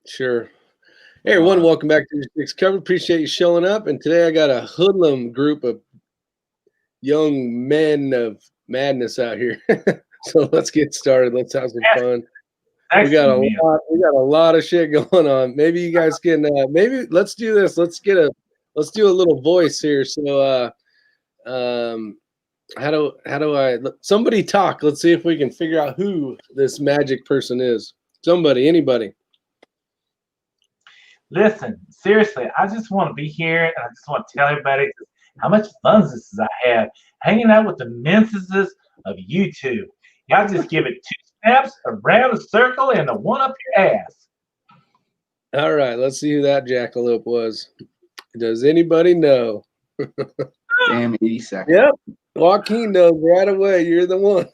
Sure. Hey, everyone, welcome back to Six Cover. Appreciate you showing up. And today I got a hoodlum group of young men of madness out here. So let's get started. Let's have some fun. We got a lot of shit going on. Maybe you guys can maybe let's do this. Let's do a little voice here. So how do I somebody talk? Let's see if we can figure out who this magic person is. Somebody, anybody. Listen, seriously, I just want to be here and I just want to tell everybody how much fun this is I have hanging out with the menses of YouTube. Y'all just give it 2 steps around a circle and a one up your ass. All right, let's see who that jackalope was. Does anybody know? Damn, 80 seconds. Yep, Joaquin knows right away. You're the one.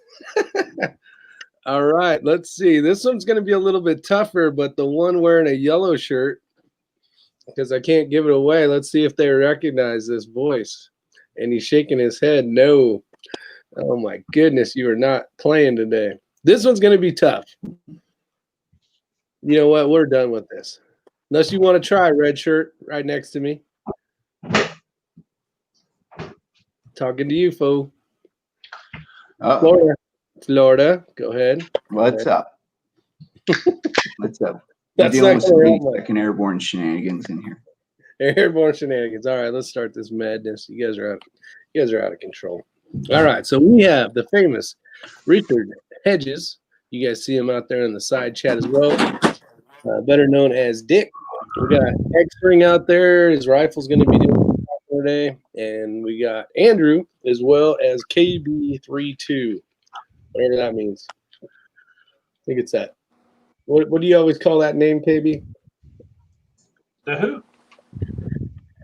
All right, let's see. This one's going to be a little bit tougher, but the one wearing a yellow shirt, because I can't give it away. Let's see if they recognize this voice. And he's shaking his head. No. Oh, my goodness. You are not playing today. This one's going to be tough. You know what? We're done with this. Unless you want to try, red shirt right next to me. Talking to you, fool. Florida. Go ahead. What's up? What's up? That's dealing not with some second airborne shenanigans in here. Airborne shenanigans. All right, let's start this madness. You guys are out of control. All right, so we have the famous Richard Hedges. You guys see him out there in the side chat as well. Better known as Dick. We got X-Ring out there. His rifle's going to be doing today, and we got Andrew as well as KB32, whatever that means. I think it's that. What do you always call that name, KB? The who?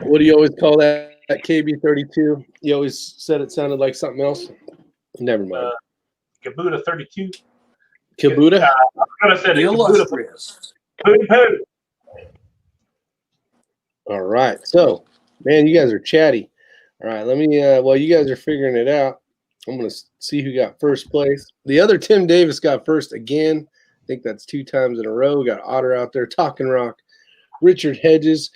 What do you always call that KB32? You always said it sounded like something else. Never mind. Kabuta 32. Kabuta? I'm going to say the illustrious. Kabuta. All right. So, man, you guys are chatty. All right. Let me, while you guys are figuring it out, I'm going to see who got first place. The other Tim Davis got first again. I think that's 2 times in a row. We got Otter out there, Talking Rock, Richard Hedges.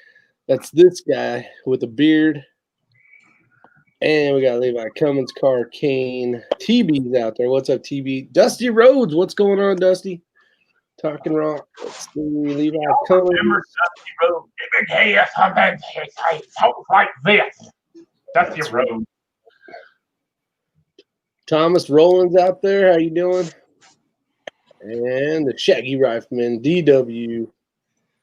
That's this guy with a beard. And we got Levi Cummins, Car Kane. TB's out there. What's up, TB? Dusty Rhodes. What's going on, Dusty? Talking Rock. Let's see. Levi Cummins. Remember Dusty Rhodes? Let me tell you something. It sounds like this. Dusty Rhodes. Thomas Rollins out there. How you doing? And the Shaggy Rifleman, DW.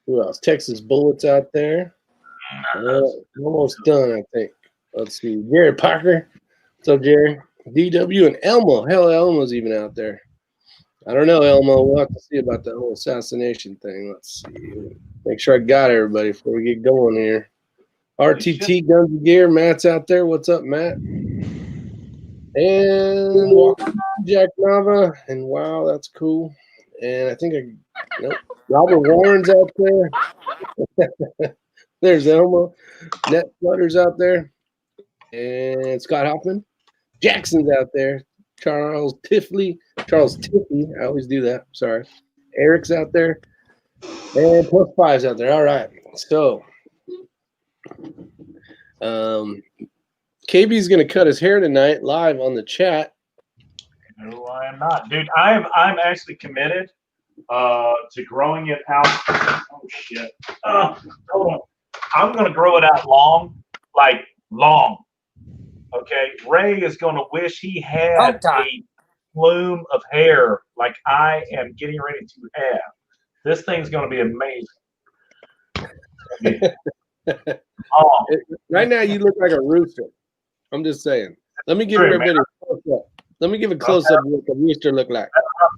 Who else? Texas Bullets out there. Almost done, I think. Let's see. Jared Parker. What's up, Jerry? DW and Elmo. Hell, Elmo's even out there. I don't know, Elmo. We'll have to see about that whole assassination thing. Let's see. Make sure I got everybody before we get going here. RTT Guns and Gear. Matt's out there. What's up, Matt? And Jack Nava, and wow, that's cool. And I think Robert Warren's out there. There's Elmo. Net Flutter's out there. And Scott Hoffman. Jackson's out there. Charles Tiffany. I always do that. Sorry. Eric's out there. And Plus 5's out there. All right. So KB's going to cut his hair tonight live on the chat. No, I am not, dude. I'm actually committed to growing it out. Oh shit! Hold on. I'm going to grow it out long, like long. Okay. Ray is going to wish he had a plume of hair like I am getting ready to have. This thing's going to be amazing. Right now, you look like a rooster. I'm just saying. Let me give everybody a close up. Let me give a close up of what a rooster look like.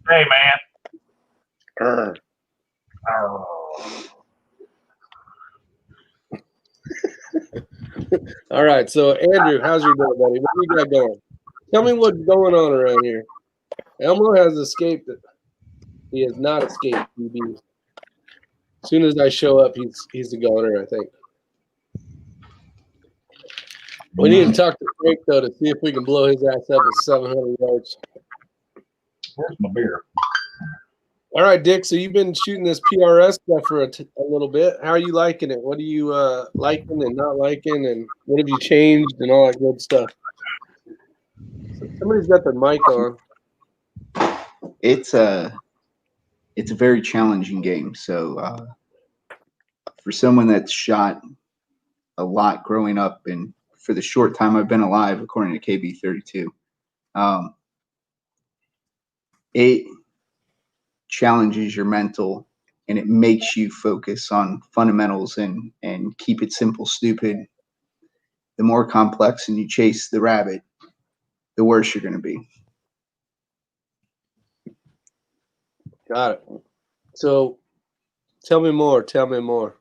Hey, man. All right. So, Andrew, how's your day, buddy? What do you got going? Tell me what's going on around here. Elmo has escaped it. He has not escaped DB. As soon as I show up, he's the goner, I think. We need to talk to Frank, though, to see if we can blow his ass up at 700 yards. Where's my beer? All right, Dick. So you've been shooting this PRS stuff for a little bit. How are you liking it? What are you liking and not liking, and what have you changed and all that good stuff? So somebody's got their mic on. It's a very challenging game. So for someone that's shot a lot growing up, and for the short time I've been alive, according to KB32, it challenges your mental, and it makes you focus on fundamentals and keep it simple, stupid. The more complex and you chase the rabbit, the worse you're going to be. Got it. So tell me more. Tell me more.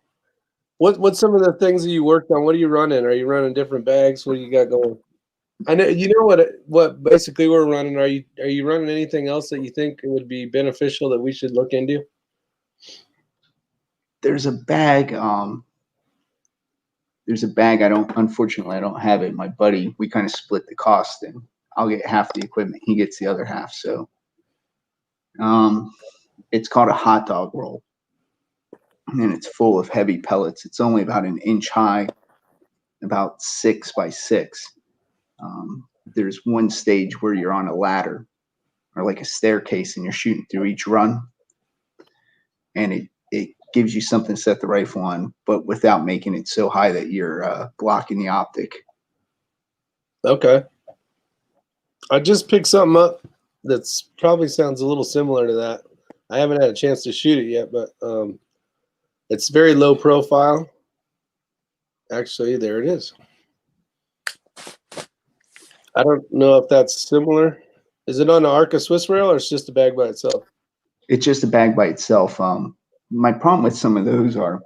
What's some of the things that you worked on? What are you running? Are you running different bags? What do you got going? I know you know what basically we're running. Are you running anything else that you think would be beneficial that we should look into? There's a bag. Unfortunately, I don't have it. My buddy, we kind of split the cost, and I'll get half the equipment. He gets the other half. So, it's called a hot dog roll, and it's full of heavy pellets. It's only about an inch high, about 6 by 6. There's one stage where you're on a ladder or like a staircase, and you're shooting through each run, and it gives you something to set the rifle on, but without making it so high that you're blocking the optic. Okay. I just picked something up that's probably sounds a little similar to that. I haven't had a chance to shoot it yet, but it's very low profile. Actually, there it is. I don't know if that's similar. Is it on the Arca Swiss rail, or it's just a bag by itself? It's just a bag by itself. My problem with some of those are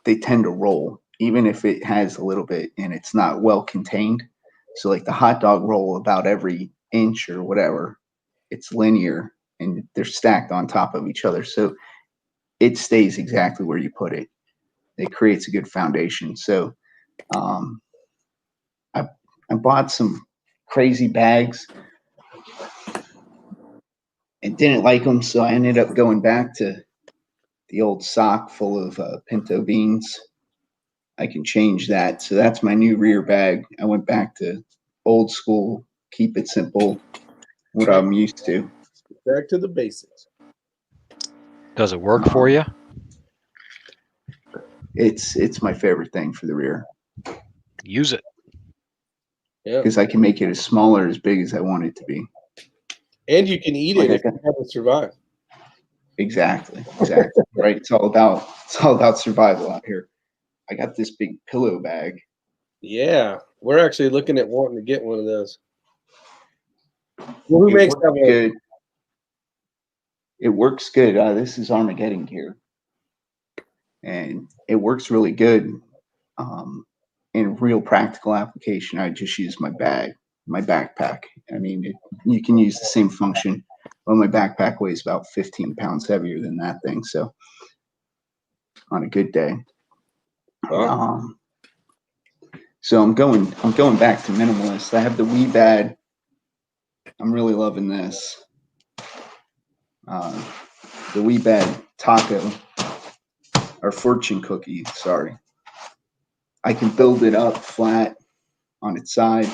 they tend to roll, even if it has a little bit and it's not well contained. So like the hot dog roll, about every inch or whatever, it's linear and they're stacked on top of each other. So it stays exactly where you put it. It creates a good foundation. So I bought some crazy bags and didn't like them, so I ended up going back to the old sock full of pinto beans. I can change that. So that's my new rear bag. I went back to old school, keep it simple, what I'm used to. Back to the basics. Does it work for you? It's my favorite thing for the rear. Use it. Yeah. Because I can make it as small or as big as I want it to be. And you can eat it if you haven't survived. Exactly. Right. It's all about survival out here. I got this big pillow bag. Yeah. We're actually looking at wanting to get one of those. Well, who makes that one? Good. It works good. This is Armageddon gear. And it works really good. In real practical application, I just use my bag, my backpack. I mean, you can use the same function. Well, my backpack weighs about 15 pounds heavier than that thing. So on a good day. So I'm going back to minimalist. I have the Weebad. I'm really loving this. The Weebad taco or fortune cookie, sorry. I can build it up flat on its side,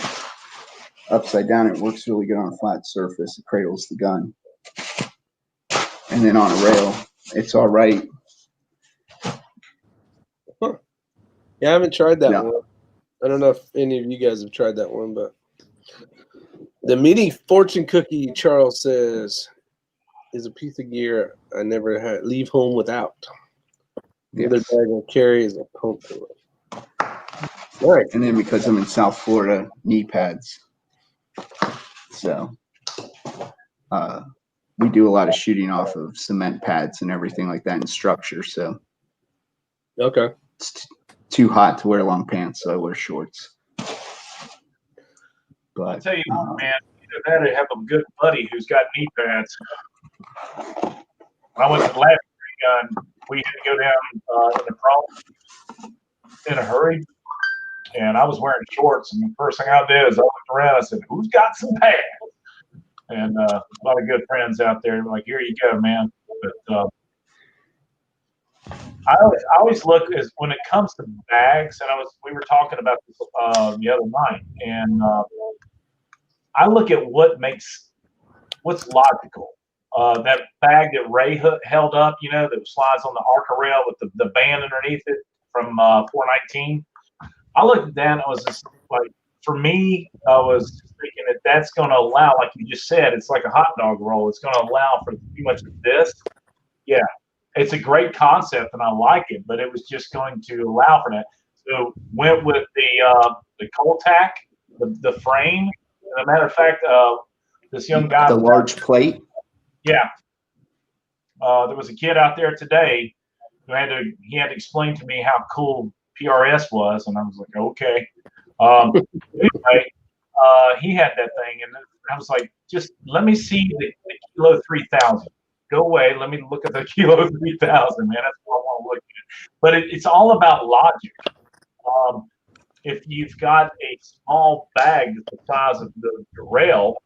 upside down. It works really good on a flat surface. It cradles the gun. And then on a rail, it's all right. Huh. Yeah, I haven't tried that one. I don't know if any of you guys have tried that one, but the mini fortune cookie, Charles says, is a piece of gear I never had leave home without. The other bag will carry is a pump. Right. And then because I'm in South Florida, knee pads. So we do a lot of shooting off of cement pads and everything like that in structure. So okay, it's too hot to wear long pants, so I wear shorts. But I tell you what, man, either that or have a good buddy who's got knee pads. When I went to the last gun, we had to go down in the crawl in a hurry, and I was wearing shorts. And the first thing I did is I looked around. I said, "Who's got some pads?" and a lot of good friends out there. Like, here you go, man. But I always look as when it comes to bags, and we were talking about this the other night, and I look at what's logical. That bag that Ray held up, that slides on the Arca rail with the band underneath it from 419. I looked at that and I was just like, for me, I was thinking that that's going to allow, like you just said, it's like a hot dog roll. It's going to allow for too much of this. Yeah, it's a great concept and I like it, but it was just going to allow for that. So went with the Coltac, the frame. As a matter of fact, this young guy, the large plate. Yeah, there was a kid out there today who had to explain to me how cool PRS was, and I was like, okay. Anyway, he had that thing, and I was like, just let me see the Kilo 3000. Go away. Let me look at the Kilo 3000, man. That's what I want to look at. But it's all about logic. If you've got a small bag that's the size of the rail,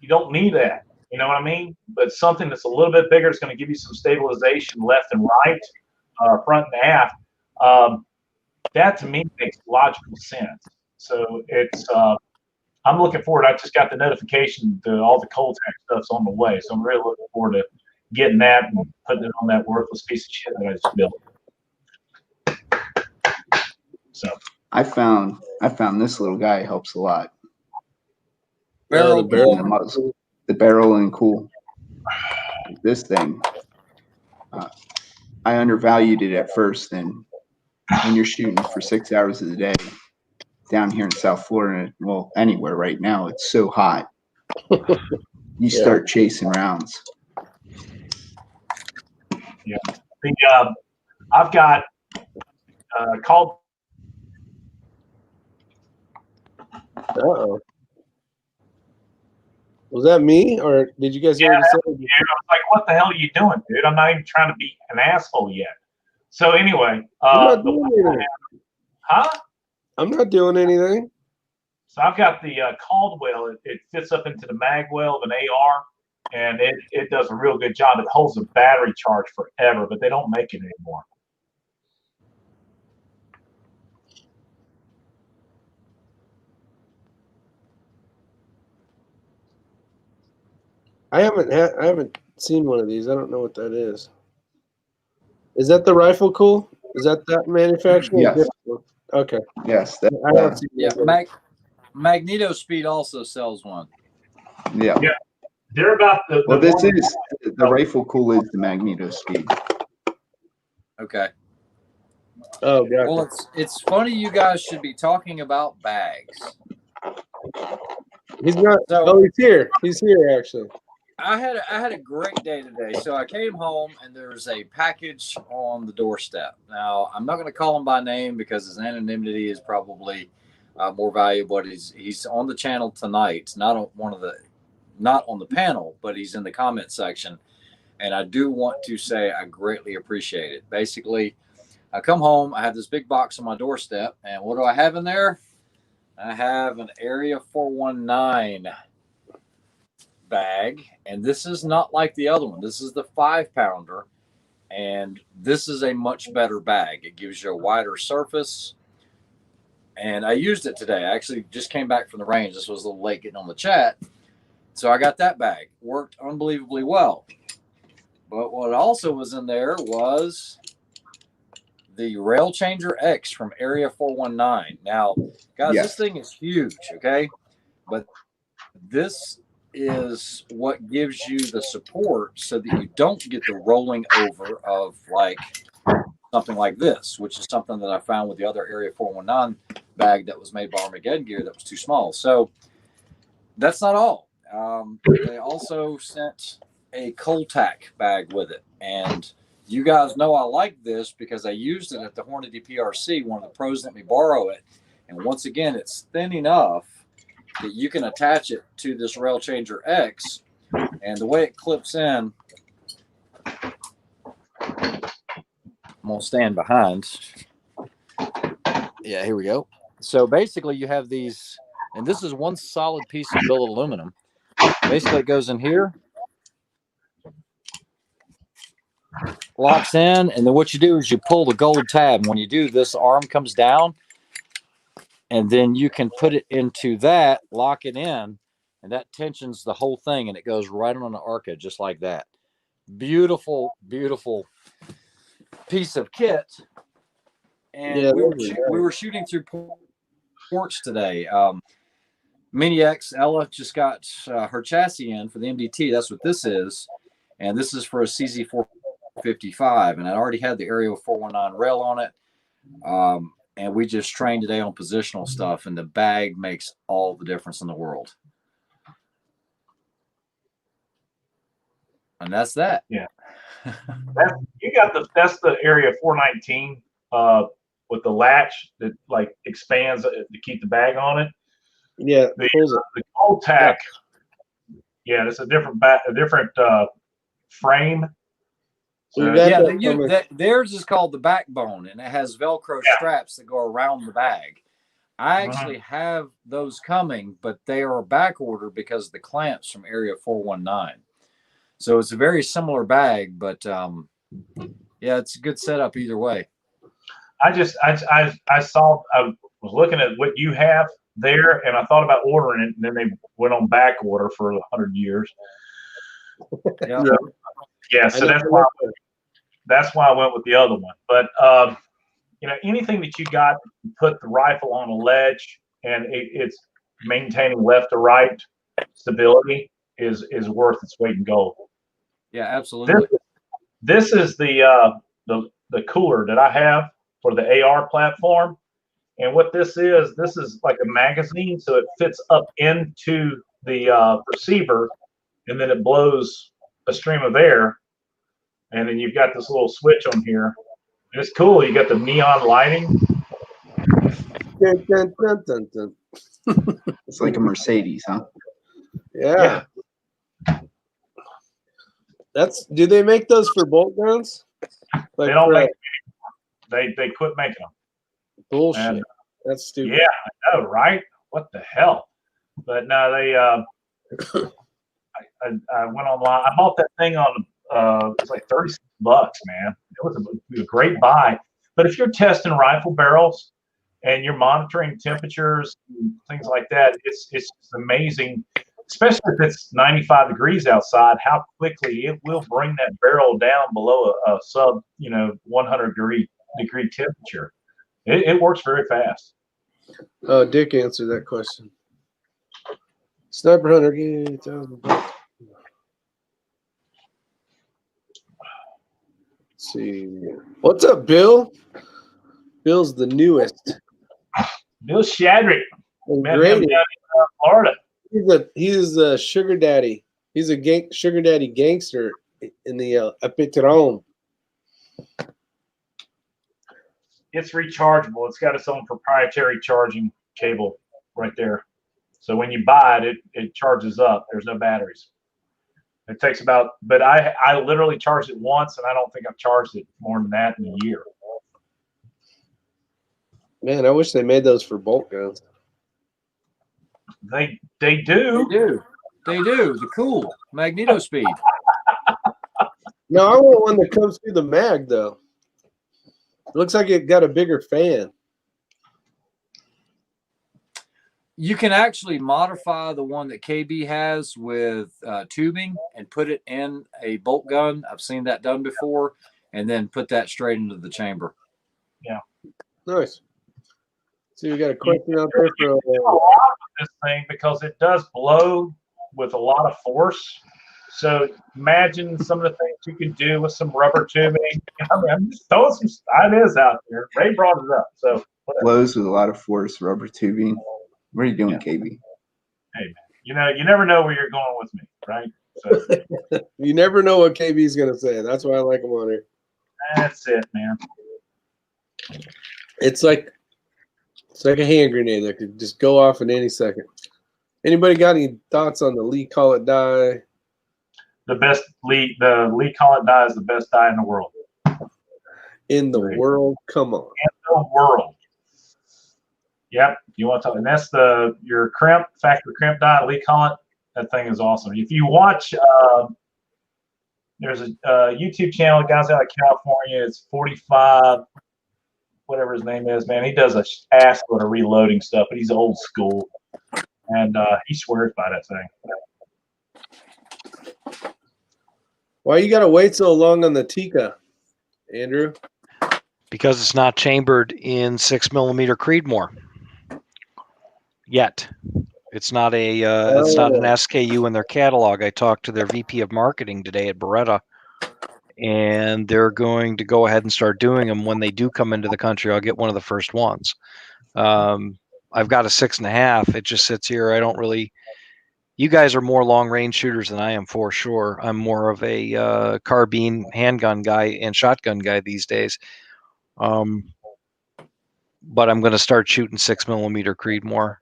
you don't need that. You know what I mean? But something that's a little bit bigger is going to give you some stabilization left and right, front and aft. That to me makes logical sense. So it's I'm looking forward. I just got the notification that all the Coltac stuff's on the way, so I'm really looking forward to getting that and putting it on that worthless piece of shit that I just built. So I found this little guy helps a lot. Barrel, The barrel and cool. This thing, I undervalued it at first, and when you're shooting for 6 hours of the day down here in South Florida, well, anywhere right now, it's so hot. You start chasing rounds. Yeah, I've got called. Uh-oh. Was that me, or did you guys hear me say? I was like, what the hell are you doing, dude? I'm not even trying to be an asshole yet. So anyway, I'm not doing anything. I'm not doing anything. So I've got the Caldwell. It fits up into the mag well of an AR, and it does a real good job. It holds the battery charge forever, but they don't make it anymore. I haven't seen one of these. I don't know what that is. Is that the rifle cool? Is that manufacturing? Yes. Okay. Yes. I don't see Magneto Speed also sells one. Yeah. They're about the this is the rifle cool is the Magneto Speed. Okay. Oh, gotcha. Well, it's funny you guys should be talking about bags. He's not. He's here. He's here actually. I had a great day today. So I came home and there was a package on the doorstep. Now I'm not going to call him by name because his anonymity is probably more valuable. But he's on the channel tonight. Not on the panel, but he's in the comment section. And I do want to say I greatly appreciate it. Basically, I come home, I have this big box on my doorstep, and what do I have in there? I have an Area 419 bag, and this is not like the other one. This is the 5-pounder, and this is a much better bag. It gives you a wider surface, and I used it today. I actually just came back from the range. This was a little late getting on the chat, so I got that bag. Worked unbelievably well. But what also was in there was the Rail Changer X from Area 419. Now, guys, This thing is huge, okay? But this is what gives you the support so that you don't get the rolling over of like something like this, which is something that I found with the other Area 419 bag that was made by Armageddon Gear that was too small. So that's not all. They also sent a Coltac bag with it, and you guys know I like this because I used it at the Hornady PRC. One of the pros let me borrow it, and once again, it's thin enough that you can attach it to this Rail Changer X, and the way it clips in, I'm gonna stand behind. Yeah, here we go. So basically, you have these, and this is one solid piece of billet aluminum. Basically, it goes in here, locks in, and then what you do is you pull the gold tab. And when you do, this arm comes down, and then you can put it into that, lock it in, and that tensions the whole thing, and it goes right on the Arca just like that. Beautiful, beautiful piece of kit. And Yeah, we were shooting through ports today. Mini X Ella just got her chassis in for the MDT. That's what this is, and this is for a CZ455. And I already had the Aerial 419 rail on it. And we just trained today on positional stuff, and the bag makes all the difference in the world. And that's that. Yeah. That's the Area 419 with the latch that like expands to keep the bag on it. Yeah, the cold tack. Yeah, it's a different frame. So, theirs is called the backbone, and it has Velcro straps that go around the bag. I actually have those coming, but they are back ordered because of the clamps from Area 419. So it's a very similar bag, but yeah, it's a good setup either way. I saw, I was looking at what you have there, and I thought about ordering it, and then they went on back order for 100 years. Yeah. So that's why I went with the other one. But you know, anything that you got to put the rifle on a ledge and it's maintaining left to right stability is worth its weight in gold. Yeah, absolutely. This is the cooler that I have for the AR platform. And what this is like a magazine, so it fits up into the receiver, and then it blows a stream of air. And then you've got this little switch on here. And it's cool. You got the neon lighting. Dun, dun, dun, dun, dun. It's like a Mercedes, huh? Yeah. Do they make those for bolt guns? Like they don't make them. They quit making them. Bullshit. And, that's stupid. Yeah, I know, right? What the hell? But no, they I went online. I bought that thing on it was like $36, man. It was a great buy. But if you're testing rifle barrels and you're monitoring temperatures and things like that, it's just amazing, especially if it's 95 degrees outside, how quickly it will bring that barrel down below a sub 100 degree temperature. It works very fast. Oh, Dick answered that question. Sniper Hunter, $8,000. Let's see. What's up, Bill? Bill's the newest. Bill Shadrick. Met him down in Florida. He's a sugar daddy. He's a sugar daddy gangster in the Patron. It's rechargeable. It's got its own proprietary charging cable right there. So when you buy it, it charges up. There's no batteries. It takes but I literally charged it once, and I don't think I've charged it more than that in a year. Man, I wish they made those for bolt guns. They do. They do. The cool magneto speed. No, I want one that comes through the mag, though. It looks like it got a bigger fan. You can actually modify the one that KB has with tubing and put it in a bolt gun. I've seen that done before, and then put that straight into the chamber. Yeah. Nice. So we got a question out there for a lot of this thing because it does blow with a lot of force. So imagine some of the things you can do with some rubber tubing. I mean, I'm just throwing some ideas out there. Ray brought it up. So blows with a lot of force, rubber tubing. What are you doing, KB? Hey, man, you never know where you're going with me, right? So, you never know what KB's going to say. That's why I like him on here. That's it, man. It's like a hand grenade that could just go off at any second. Anybody got any thoughts on the Lee Call It Die? The Lee Call It Die is the best die in the world. In the world? Come on. In the world. Yep. You want to talk? And that's your factory crimp die, Lee Call It. That thing is awesome. If you watch, there's a YouTube channel, guys out of California. It's 45, whatever his name is, man. He does a ass load of reloading stuff, but he's old school, and he swears by that thing. Why you gotta wait so long on the Tika, Andrew? Because it's not chambered in 6mm Creedmoor yet. It's not a it's not an SKU in their catalog. I talked to their VP of marketing today at Beretta, and they're going to go ahead and start doing them when they do come into the country. I'll get one of the first ones. I've got a 6.5. It just sits here. I don't really. You guys are more long range shooters than I am, for sure. I'm more of a carbine handgun guy and shotgun guy these days. But I'm going to start shooting 6mm Creedmoor.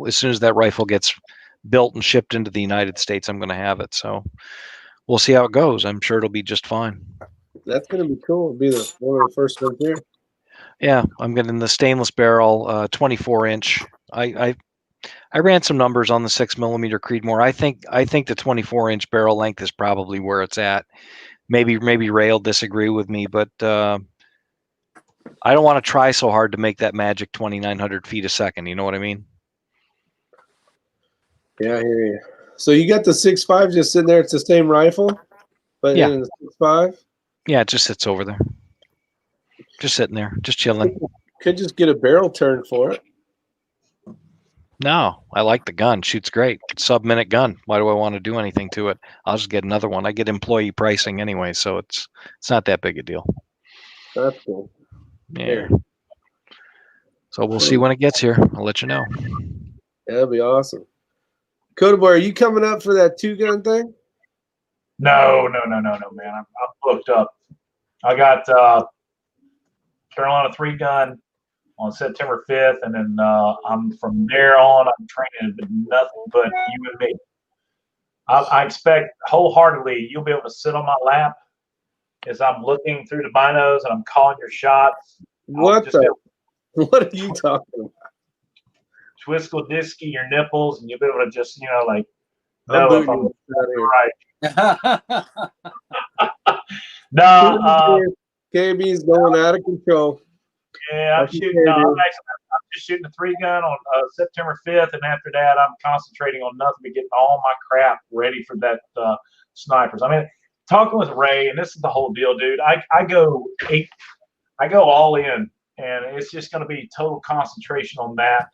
As soon as that rifle gets built and shipped into the United States, I'm going to have it. So we'll see how it goes. I'm sure it'll be just fine. That's going to be cool. It'll be one of the first ones here. Yeah, I'm getting the stainless barrel, 24-inch. I ran some numbers on the 6mm Creedmoor. I think the 24-inch barrel length is probably where it's at. Maybe Ray will disagree with me, but I don't want to try so hard to make that magic 2,900 feet a second. You know what I mean? Yeah, I hear you. So you got the 6.5 just sitting there. It's the same rifle, but Yeah. in the 6.5? Yeah, it just sits over there. Just sitting there, just chilling. Could just get a barrel turn for it. No, I like the gun. Shoots great. Sub-minute gun. Why do I want to do anything to it? I'll just get another one. I get employee pricing anyway, so it's not that big a deal. That's cool. Yeah. So we'll see when it gets here. I'll let you know. That'd be awesome. Coda Boy, are you coming up for that 2-gun thing? No, man. I'm booked up. I got Carolina 3-gun on September 5th, and then I'm from there on. I'm training with nothing but you and me. I expect wholeheartedly you'll be able to sit on my lap as I'm looking through the binos and I'm calling your shots. What are you talking about? Twiskle disky your nipples, and you'll be able to just know I'm if booting I'm you out of here. right. No, KB's going out of control. yeah, I'm shooting. I'm just shooting a 3-gun on September 5th, and after that, I'm concentrating on nothing but getting all my crap ready for that snipers. I mean, talking with Ray, and this is the whole deal, dude. I go all in, and it's just going to be total concentration on that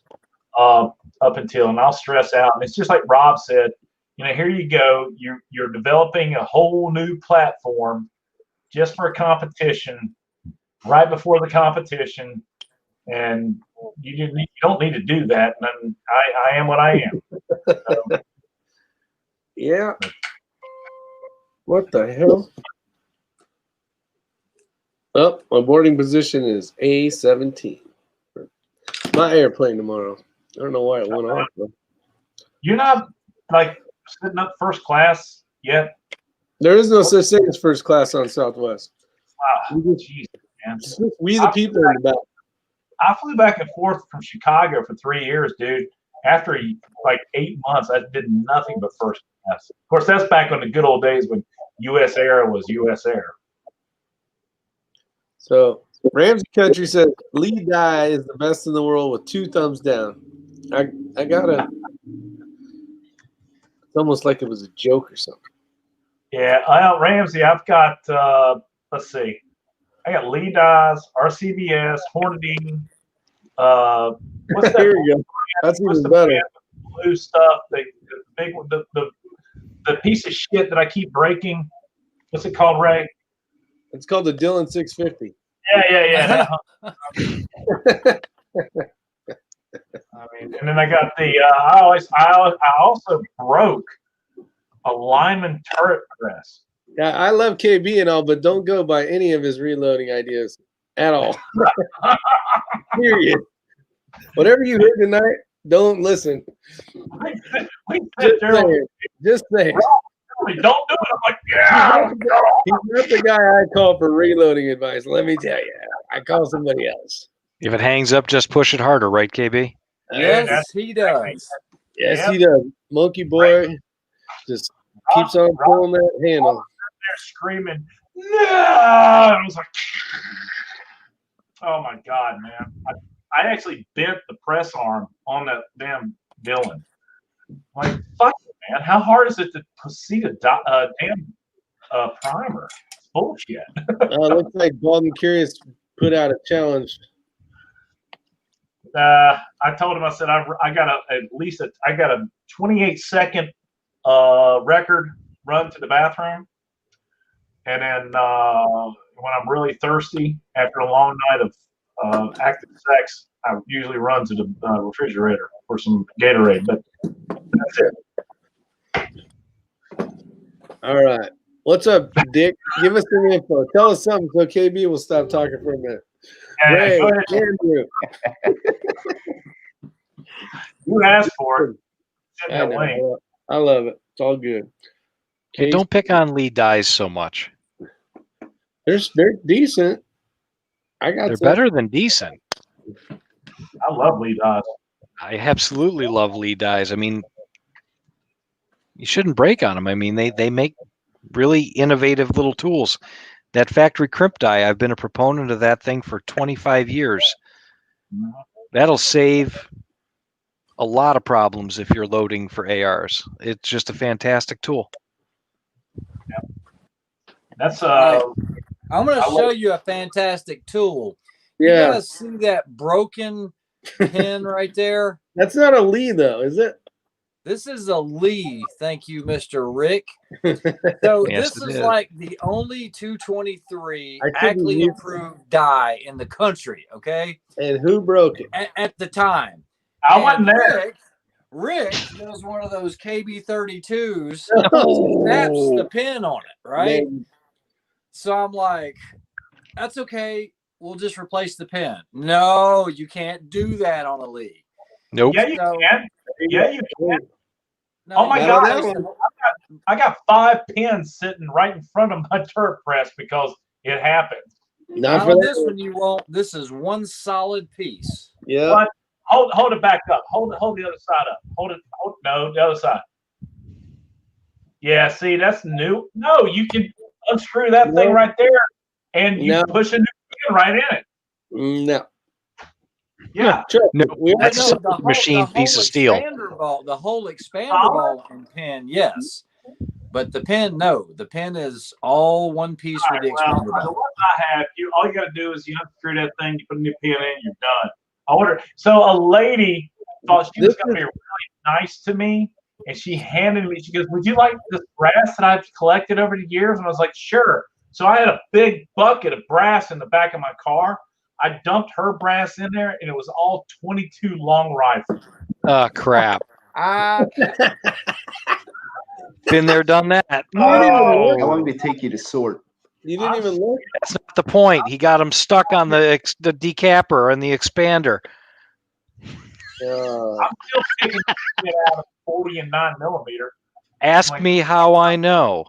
up until, and I'll stress out. And it's just like Rob said, here you go. You're developing a whole new platform just for a competition right before the competition, and you don't need to do that. And I am what I am. So. Yeah. What the hell? Oh, my boarding position is A-17. My airplane tomorrow. I don't know why it went off. Though. You're not sitting up first class yet? There is no such thing as first class on Southwest. Jeez, man. We the people in the back. I flew back and forth from Chicago for 3 years, dude. After 8 months, I did nothing but first class. Of course, that's back on the good old days when U.S. Air was U.S. Air. So Ramsey Country said Lee Dye is the best in the world with 2 thumbs down. I gotta. It's almost like it was a joke or something. Yeah, Ramsey, I've got. Let's see. I got Lee Dye's, RCVS, Hornady. What's that? Here you go. That's even better. Blue stuff. The big one. The piece of shit that I keep breaking. What's it called, Ray? It's called the Dillon 650. Yeah. I mean, and then I got the. I also broke a lineman turret press. Yeah, I love KB and all, but don't go by any of his reloading ideas at all. Period. Whatever you heard tonight, don't listen. Just say it. Don't do it. I'm like, yeah. He's not the guy I call for reloading advice. Let me tell you, I call somebody else. If it hangs up, just push it harder, right, KB? Yes, he does. Yes, Yep. he does. Monkey boy just keeps on pulling that handle. They're screaming, no! I was like, oh my God, man. I actually bent the press arm on that damn villain. Like, fuck it, man. How hard is it to proceed a damn primer? It's bullshit. Looks like Bald and Curious put out a challenge. I told him, I said, I got a 28-second record run to the bathroom. And then when I'm really thirsty after a long night of active sex, I usually run to the refrigerator for some Gatorade. But that's it. All right. What's up, Dick? Give us some info. Tell us something so KB will stop talking for a minute. Ray, Go ahead. Andrew. You asked for it. I know. I love it. It's all good. Hey, don't pick on Lee Dyes so much. They're decent. They're better than decent. I love Lee Dyes. I absolutely love Lee Dyes. I mean, you shouldn't break on them. I mean, they make really innovative little tools. That factory crimp die, I've been a proponent of that thing for 25 years. That'll save a lot of problems if you're loading for ARs. It's just a fantastic tool. That's I'm going to show you a fantastic tool. Yeah. You guys see that broken pin right there? That's not a Lee, though, is it? This is a Lee. Thank you, Mr. Rick. So Yes, this it is is. like the only 223 I couldn't actively use improved die in the country, okay? And who broke it? At the time. I wasn't there. Rick does one of those KB32s, Oh. snaps the pin on it, right? Man. So I'm like, that's okay. We'll just replace the pin. No, you can't do that on a Lee. Nope. Yeah, you can. Yeah, you can. No, Oh my you God! can't. I got 5 pins sitting right in front of my turf press because it happened. Not for On that this one, you won't. This is one solid piece. Yeah. But hold it back up. Hold the other side up. No, the other side. Yeah, see, that's new. No, you can unscrew that thing right there, and you push a new pin right in it. No. Yeah. No, We that's No, a machine piece of steel. The whole expander ball and pin, yes. But the pin, no. The pin is all one piece with the expander The ball. one I have, all you got to do is you unscrew that thing, you put a new pin in, you're done. So a lady thought she was going to be really nice to me, and she handed me. She goes, "Would you like this brass that I've collected over the years?" And I was like, "Sure." So I had a big bucket of brass in the back of my car. I dumped her brass in there, and it was all 22 long rifles. Oh, crap. Been there, done that. How long did it take you to sort? You didn't even look. That's not the point. He got them stuck on the decapper and the expander. I'm still picking it out of 40 and 9mm. Ask me how I know.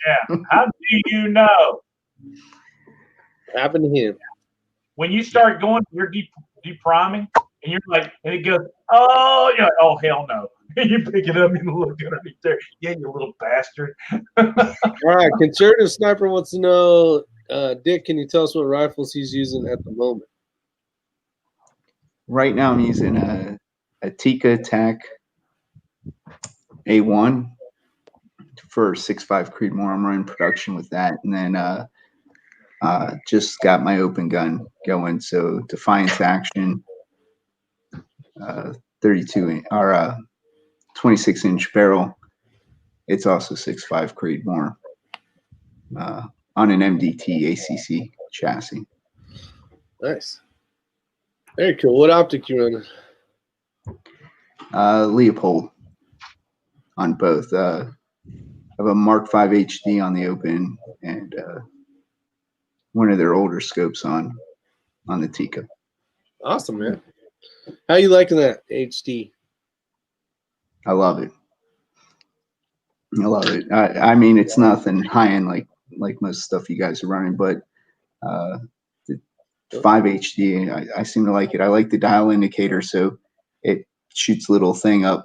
Yeah. How do you know? Happened to him. When you start going, you're depriming, and you're like, and it goes, oh, you're like, oh, hell no. And you pick it up and you look underneath there. Yeah, you little bastard. All right. Conservative Sniper wants to know, Dick, can you tell us what rifles he's using at the moment? Right now, I'm using a Tikka TAC A1 for 6.5 Creedmoor. I'm running production with that, and then just got my open gun going. So Defiance Action, 32 or 26-inch barrel. It's also 6.5 Creedmoor on an MDT ACC chassis. Nice. Very cool. What optic you running? Leopold on both. I have a Mark V HD on the open and one of their older scopes on the Tikka. Awesome, man. How you liking that HD? I love it. I love it. I mean, it's nothing high end like most stuff you guys are running, but the 5 HD, I seem to like it. I like the dial indicator, so it shoots a little thing up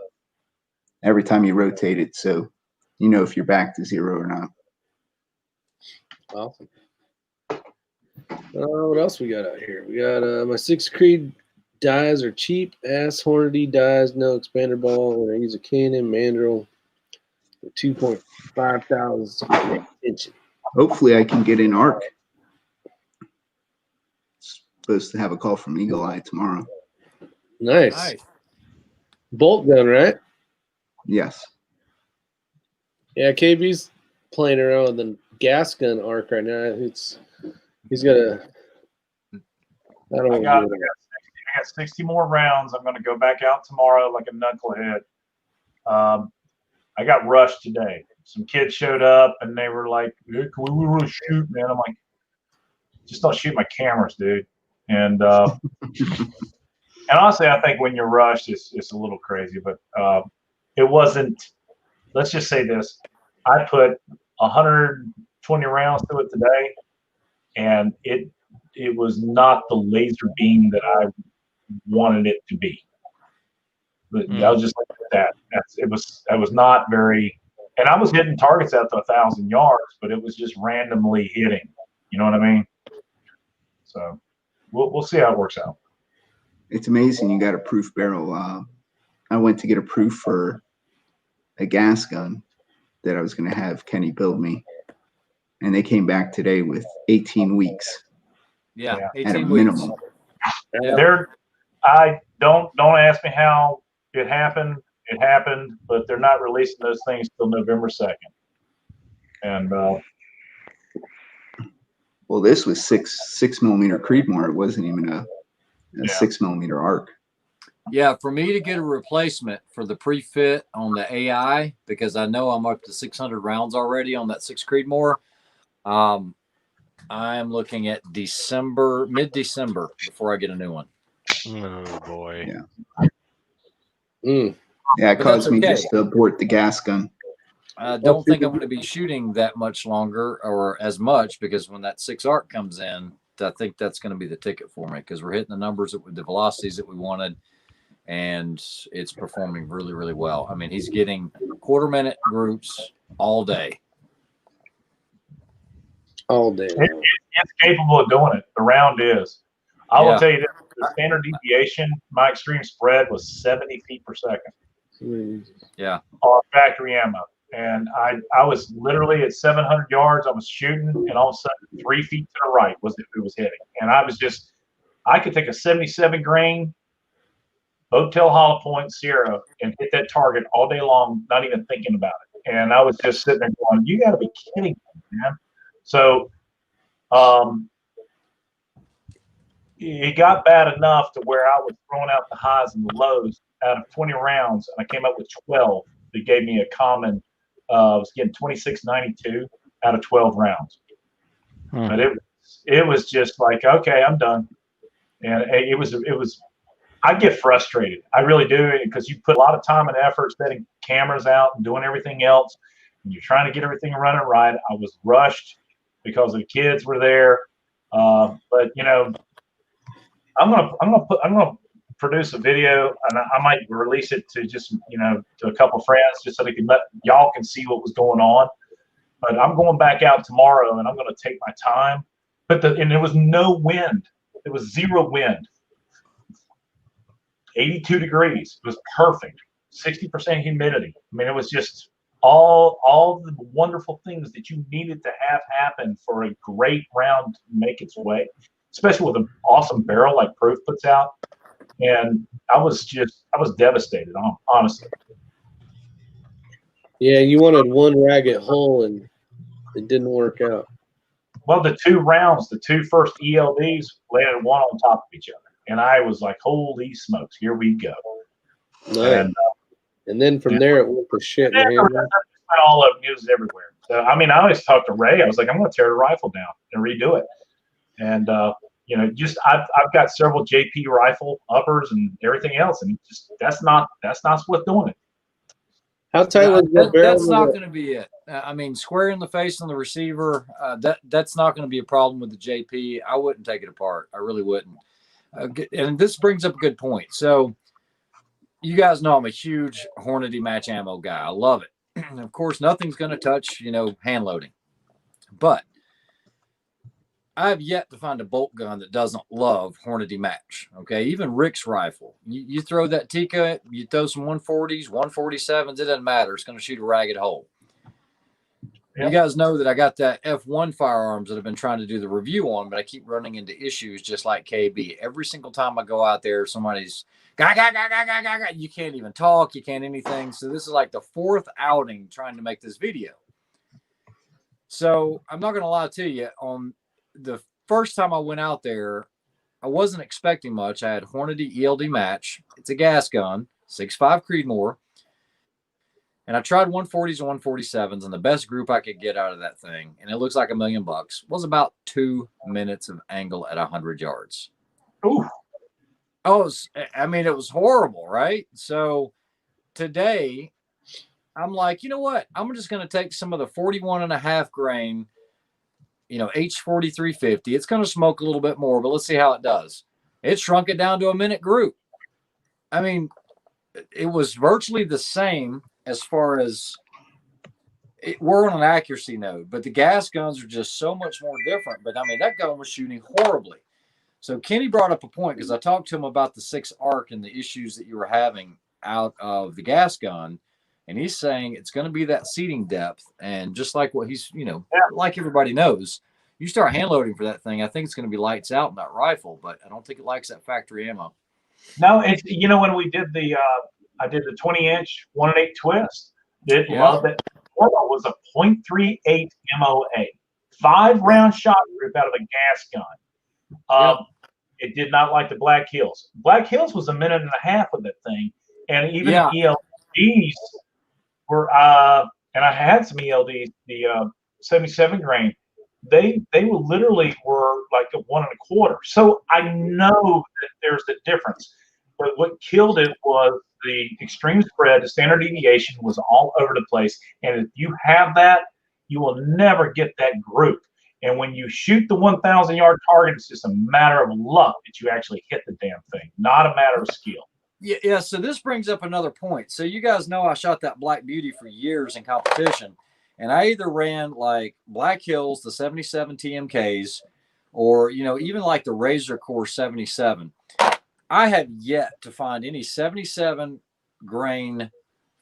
every time you rotate it, so you know if you're back to 0 or not. Awesome. What else we got out here? We got my 6 Creed dies are cheap. Ass Hornady dies, no expander ball. When I use a Canon Mandrel with 2.5 thousand inch. Hopefully I can get an arc. Supposed to have a call from Eagle Eye tomorrow. Nice. Bolt gun, right? Yes. Yeah, KB's playing around with the gas gun arc right now. He's got a. I don't I know. got 60 more rounds. I'm going to go back out tomorrow like a knucklehead. I got rushed today. Some kids showed up and they were like, hey, "Can we really shoot, man?" I'm like, "Just don't shoot my cameras, dude." And and honestly, I think when you're rushed, it's a little crazy. But it wasn't. Let's just say this: I put 120 rounds through it today, and it was not the laser beam that I wanted it to be. But I'll just leave it at that. It was not very, and I was hitting targets out to 1,000 yards, but it was just randomly hitting. You know what I mean? So we'll see how it works out. It's amazing you got a proof barrel. I went to get a proof for a gas gun that I was going to have Kenny build me, and they came back today with 18 weeks. Yeah, at a 18 minimum. weeks. I don't ask me how it happened. It happened, but they're not releasing those things till November 2nd. And well, this was 6mm Creedmoor. It wasn't even a 6mm arc. Yeah, for me to get a replacement for the pre-fit on the AI, because I know I'm up to 600 rounds already on that 6 Creedmoor, I'm looking at mid-December before I get a new one. Oh boy. Yeah. Yeah, it caused me just to abort the gas gun. I don't think I'm going to be shooting that much longer or as much, because when that 6 arc comes in, I think that's going to be the ticket for me, because we're hitting the numbers the velocities that we wanted, and it's performing really, really well. I mean, he's getting quarter-minute groups all day. All day. It's capable of doing it. The round is. I will tell you this, the standard deviation, my extreme spread was 70 feet per second. Yeah. On factory ammo. And I was literally at 700 yards. I was shooting, and all of a sudden, 3 feet to the right was it was hitting. And I could take a 77 grain Oaktail Hollow Point Sierra and hit that target all day long, not even thinking about it. And I was just sitting there going, "You got to be kidding me, man." So it got bad enough to where I was throwing out the highs and the lows out of 20 rounds, and I came up with 12 that gave me a common. I was getting 26.92 out of 12 rounds. But it was just like, okay, I'm done. And it was. I get frustrated. I really do, because you put a lot of time and effort setting cameras out and doing everything else, and you're trying to get everything running right. I was rushed because the kids were there, but you know, I'm gonna produce a video, and I might release it to just to a couple of friends, just so they can y'all can see what was going on. But I'm going back out tomorrow, and I'm gonna take my time. And there was no wind. There was 0 wind. 82 degrees. It was perfect. 60% humidity. I mean, it was just all the wonderful things that you needed to have happen for a great round to make its way, especially with an awesome barrel like Proof puts out. And I was devastated, honestly. Yeah, you wanted one ragged hole, and it didn't work out. Well, the 2 rounds, the 2 first ELDs landed one on top of each other. And I was like, holy smokes, here we go. Nice. And then from there, it went to shit. All of it was everywhere. So, I mean, I always talked to Ray. I was like, I'm going to tear the rifle down and redo it. And, I've got several JP rifle uppers and everything else. And that's not what's doing it. How tight was that barrel? That's not going to be it. I mean, square in the face on the receiver, that's not going to be a problem with the JP. I wouldn't take it apart. I really wouldn't. And this brings up a good point. So, you guys know I'm a huge Hornady match ammo guy. I love it. Of course, nothing's going to touch, hand loading. But I have yet to find a bolt gun that doesn't love Hornady match. Okay, even Rick's rifle. You throw that Tika, you throw some 140s, 147s, it doesn't matter. It's going to shoot a ragged hole. Yep. You guys know that I got that F1 firearms that I've been trying to do the review on, but I keep running into issues just like KB. Every single time I go out there, somebody's you can't even talk, you can't anything. So this is like the fourth outing trying to make this video. So I'm not going to lie to you. On the first time I went out there, I wasn't expecting much. I had Hornady ELD match. It's a gas gun, 6.5 Creedmoor. And I tried 140s and 147s, and the best group I could get out of that thing, and it looks like $1 million, was about 2 minutes of angle at 100 yards. Ooh. Oh, it was horrible, right? So today, I'm like, you know what? I'm just going to take some of the 41.5 grain, H4350. It's going to smoke a little bit more, but let's see how it does. It shrunk it down to a minute group. I mean, it was virtually the same as far as we're on an accuracy node, but the gas guns are just so much more different. But that gun was shooting horribly. So Kenny brought up a point because I talked to him about the 6 arc and the issues that you were having out of the gas gun. And he's saying it's going to be that seating depth. And just like what he's, like everybody knows, you start hand loading for that thing, I think it's going to be lights out in that rifle, but I don't think it likes that factory ammo. No, it's, when we did I did the 20-inch 1-8 twist. Loved it. It was a .38 MOA, 5-round shot group out of a gas gun. It did not like the Black Hills. Black Hills was 1.5 minutes of that thing, and even ELDs were. And I had some ELDs, the 77 grain. They literally were like a 1 1/4. So I know that there's a difference. But what killed it was the extreme spread. The standard deviation was all over the place. And if you have that, you will never get that group. And when you shoot the 1,000-yard target, it's just a matter of luck that you actually hit the damn thing, not a matter of skill. Yeah. So this brings up another point. So you guys know I shot that Black Beauty for years in competition. And I either ran like Black Hills, the 77 TMKs, or, even like the Razor Core 77. I have yet to find any 77 grain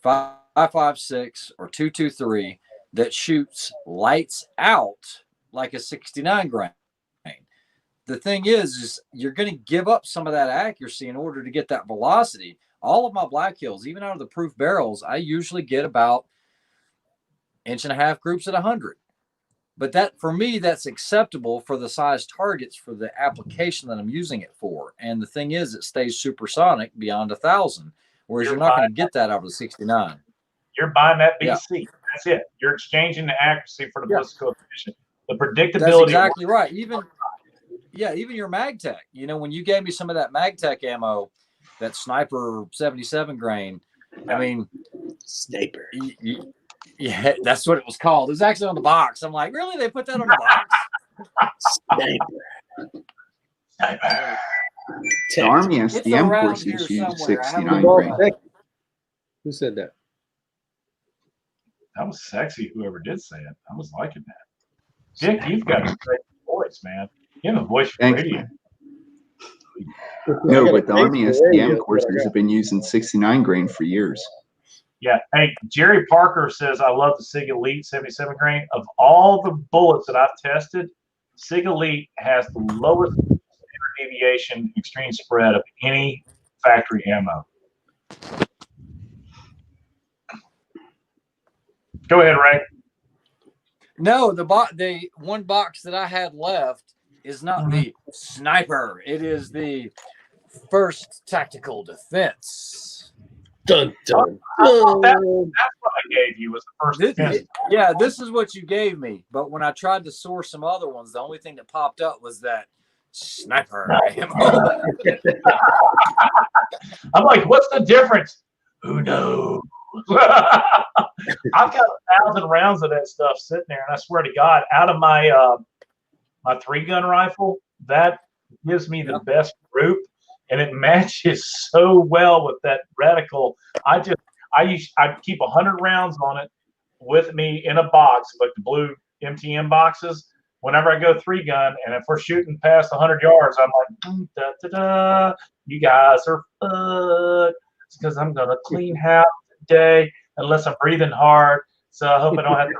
5.56 or 223 that shoots lights out like a 69 grain. The thing is you're going to give up some of that accuracy in order to get that velocity. All of my Black Hills, even out of the proof barrels, I usually get about 1.5 inch groups at 100. But that, for me, that's acceptable for the size targets for the application that I'm using it for. And the thing is, it stays supersonic beyond 1,000, whereas you're not going to get that out of the 69. You're buying that BC. Yeah. That's it. You're exchanging the accuracy for the ballistic coefficient. The predictability. That's exactly right. Even your MagTech. When you gave me some of that MagTech ammo, that Sniper 77 grain, Sniper. Yeah, that's what it was called. It was actually on the box. I'm like, really? They put that on the box? Sniper. The Army SDM courses use 69 grain. Who said that? That was sexy, whoever did say it. I was liking that. Dick, you've got a great voice, man. You have a voice for radio. No, but the Army SDM courses have been using 69 grain for years. Yeah. Hey, Jerry Parker says, I love the SIG Elite 77 grain. Of all the bullets that I've tested, SIG Elite has the lowest standard deviation extreme spread of any factory ammo. Go ahead, Ray. No, the one box that I had left is not the Sniper. It is the First Tactical Defense. Dun, dun, that's what I gave you was the first defense. Yeah, this is what you gave me. But when I tried to source some other ones, the only thing that popped up was that Sniper ammo. I'm like, what's the difference? Who knows? I've got 1,000 rounds of that stuff sitting there, and I swear to God, out of my my 3-gun rifle, that gives me the best group. and it matches so well with that reticle. I keep 100 rounds on it with me in a box, like the blue MTM boxes. Whenever I go 3-gun, and if we're shooting past 100 yards, I'm like, da, da, da, you guys are fucked. It's because I'm gonna clean house today, unless I'm breathing hard. So I hope I don't have to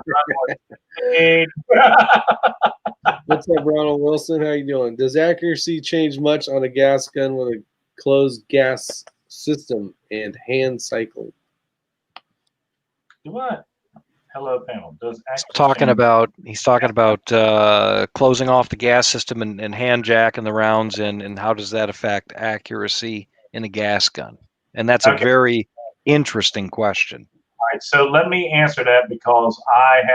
run. What's up, Ronald Wilson? How you doing? Does accuracy change much on a gas gun with a closed gas system and hand cycle? Do what? Hello, panel. Does He's talking about closing off the gas system and hand jacking the rounds in, and how does that affect accuracy in a gas gun? And that's a very interesting question. All right, so let me answer that because I've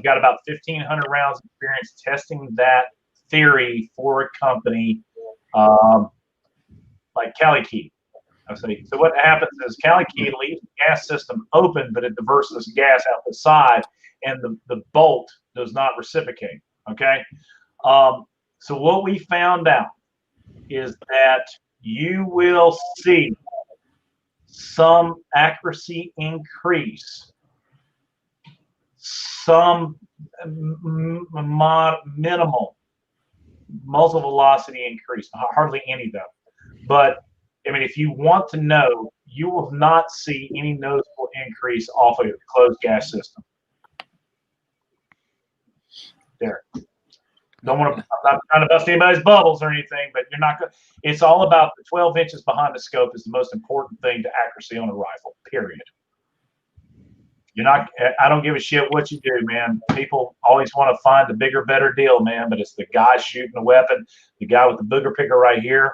got about 1,500 rounds of experience testing that theory for a company like Cali Key. So what happens is Cali Key leaves the gas system open, but it diverts gas out the side, and the bolt does not reciprocate. Okay, so what we found out is that you will see some accuracy increase, some minimal muzzle velocity increase, hardly any though. But I mean, if you want to know, you will not see any noticeable increase off of a closed gas system. There. I'm not trying to bust anybody's bubbles or anything, but you're not going. It's all about the 12 inches behind the scope is the most important thing to accuracy on a rifle. Period. You're not. I don't give a shit what you do, man. People always want to find the bigger, better deal, man. But it's the guy shooting the weapon, the guy with the booger picker right here.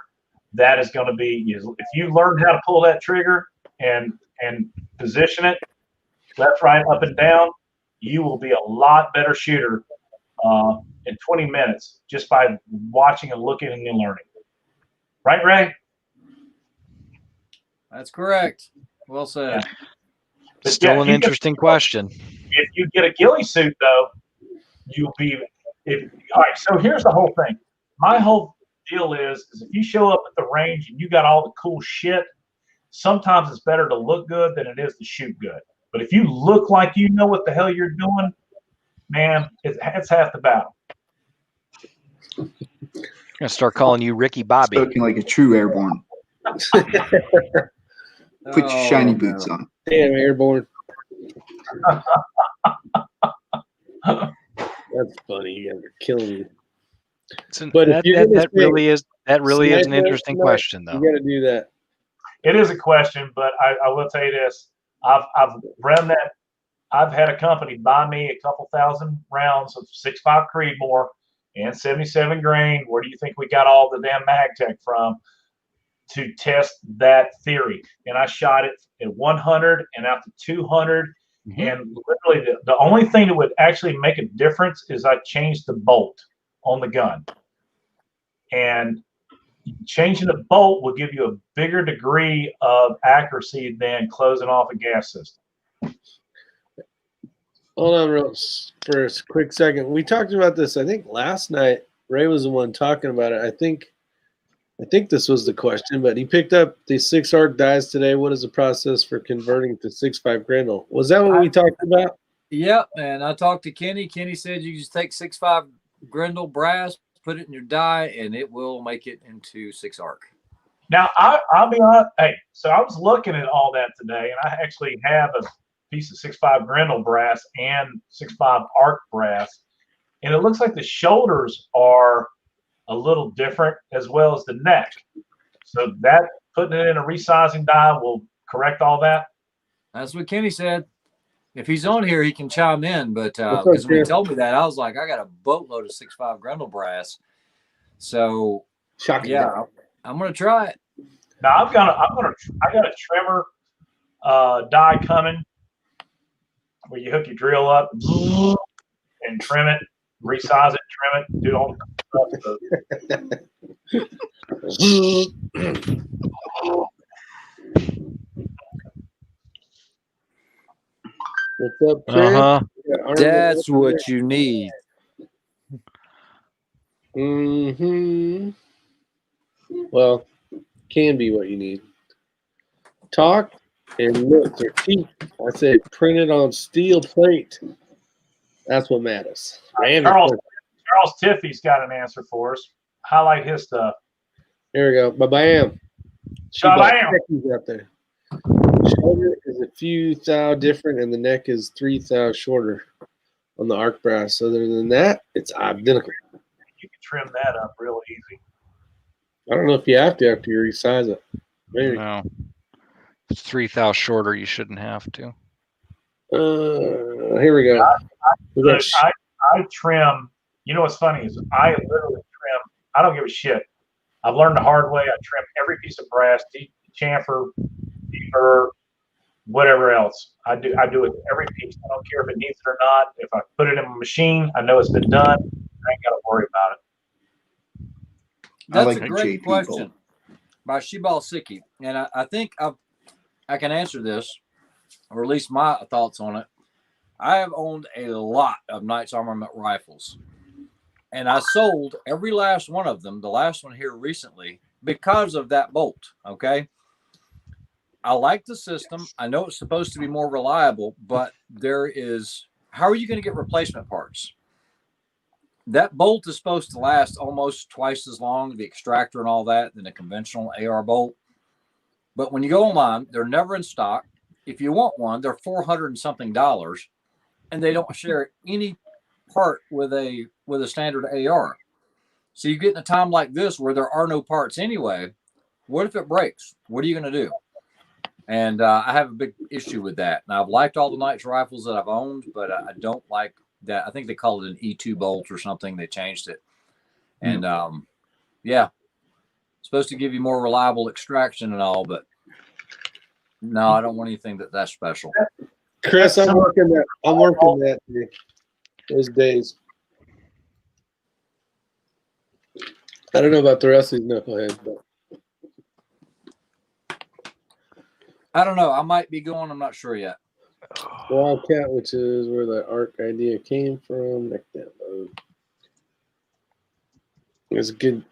That is going to be. If you learn how to pull that trigger and position it left, right, up, and down, you will be a lot better shooter in 20 minutes just by watching and looking and learning. Right, Ray? That's correct. Well said. Yeah. Still an interesting question. If you get a ghillie suit, though, you'll be. All right, so here's the whole thing. My whole deal is if you show up at the range and you got all the cool shit, sometimes it's better to look good than it is to shoot good. But if you look like you know what the hell you're doing, man, it's half the battle. I'm gonna start calling you Ricky Bobby. Spoken like a true airborne. Put your shiny boots on. Damn, airborne. That's funny. You guys are killing me. But that really is an interesting question, though. You got to do that. It is a question, but I will tell you this: I've run that. I've had a company buy me a couple thousand rounds of 6.5 Creedmoor and 77 grain. Where do you think we got all the damn MagTech from? To test that theory, and I shot it at 100 and out to 200, and literally the only thing that would actually make a difference is I changed the bolt on the gun, and changing the bolt will give you a bigger degree of accuracy than closing off a gas system. Hold on for a quick second. We talked about this, I think, last night. Ray was the one talking about it. I think this was the question, but he picked up the 6 arc dies today. What is the process for converting to 6.5 Grendel? Was that what we talked about? Yep, and I talked to Kenny. Kenny said you just take 6.5 Grendel brass, put it in your die, and it will make it into 6 arc. Now, I'll be honest. Hey, so I was looking at all that today, and I actually have a piece of 6.5 Grendel brass and 6.5 arc brass, and it looks like the shoulders are a little different as well as the neck. So that putting it in a resizing die will correct all that. That's what Kenny said. If he's on here, he can chime in. But because when he told me that, I was like, I got a boatload of 6.5 Grendel brass. So shocking. Yeah, I'm gonna try it. Now I got a trimmer die coming where you hook your drill up and trim it, resize it, trim it, do all the stuff. What's up, Chris? That's what you need. Well, can be what you need. Talk and looks are cheap. I say print it on steel plate. That's what matters. Charles Tiffy's got an answer for us. Highlight his stuff. There we go. Ba-bam. Shabam. Out there. Shoulder is a few thou different, and the neck is 3 thou shorter on the arc brass. Other than that, it's identical. You can trim that up real easy. I don't know if you have to after you resize it. Maybe. No. If it's 3 thou shorter, you shouldn't have to. Here we go. I trim. You know what's funny is I literally trim. I don't give a shit. I've learned the hard way. I trim every piece of brass, chamfer, deeper, whatever else. I do it every piece. I don't care if it needs it or not. If I put it in my machine, I know it's been done. I ain't got to worry about it. That's a great question by Shibal Siki. And I think I can answer this, or at least my thoughts on it. I have owned a lot of Knight's Armament rifles. And I sold every last one of them, the last one here recently, because of that bolt, okay? I like the system. I know it's supposed to be more reliable, but how are you going to get replacement parts? That bolt is supposed to last almost twice as long, the extractor and all that, than a conventional AR bolt. But when you go online, they're never in stock. If you want one, they're $400 and something, and they don't share any part with a standard AR. So you get in a time like this where there are no parts anyway. What if it breaks? What are you going to do? And I have a big issue with that. Now, I've liked all the Knight's rifles that I've owned, but I don't like that. I think they call it an E2 bolt or something. They changed it. And yeah, supposed to give you more reliable extraction and all, but no, I don't want anything that's special. Chris, I'm working that those days. I don't know about the rest of these knuckleheads, but I don't know. I might be going. I'm not sure yet. Wildcat, which is where the ARC idea came from. There's good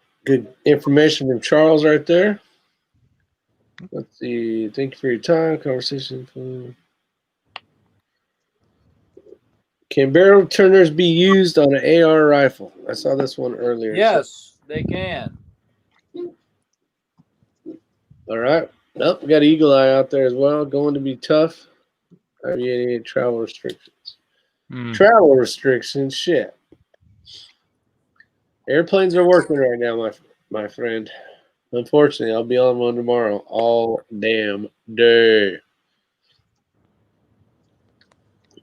information from Charles right there. Let's see. Thank you for your time. Conversation. Can barrel turners be used on an AR rifle? I saw this one earlier. Yes, they can. All right. Nope, we got Eagle Eye out there as well. Going to be tough. Have you any travel restrictions? Travel restrictions, shit. Airplanes are working right now, my friend. Unfortunately, I'll be on one tomorrow all damn day.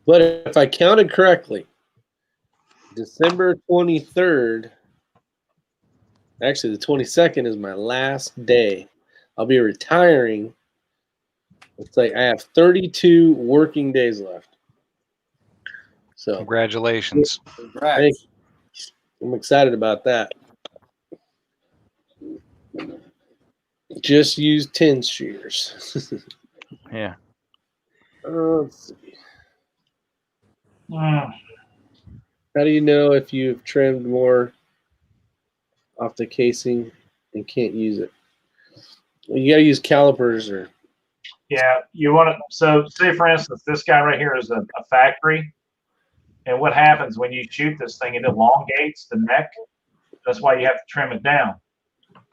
But if I counted correctly, December 23rd, actually the 22nd is my last day. I'll be retiring. It's like I have 32 working days left. So congratulations. Congrats. I'm excited about that. Just use 10 shears. Yeah. Let's see. Mm. How do you know if you've trimmed more off the casing and can't use it? Well, you got to use calipers or. Yeah, you want to. So, say for instance, this guy right here is a factory, and what happens when you shoot this thing? It elongates the neck. That's why you have to trim it down.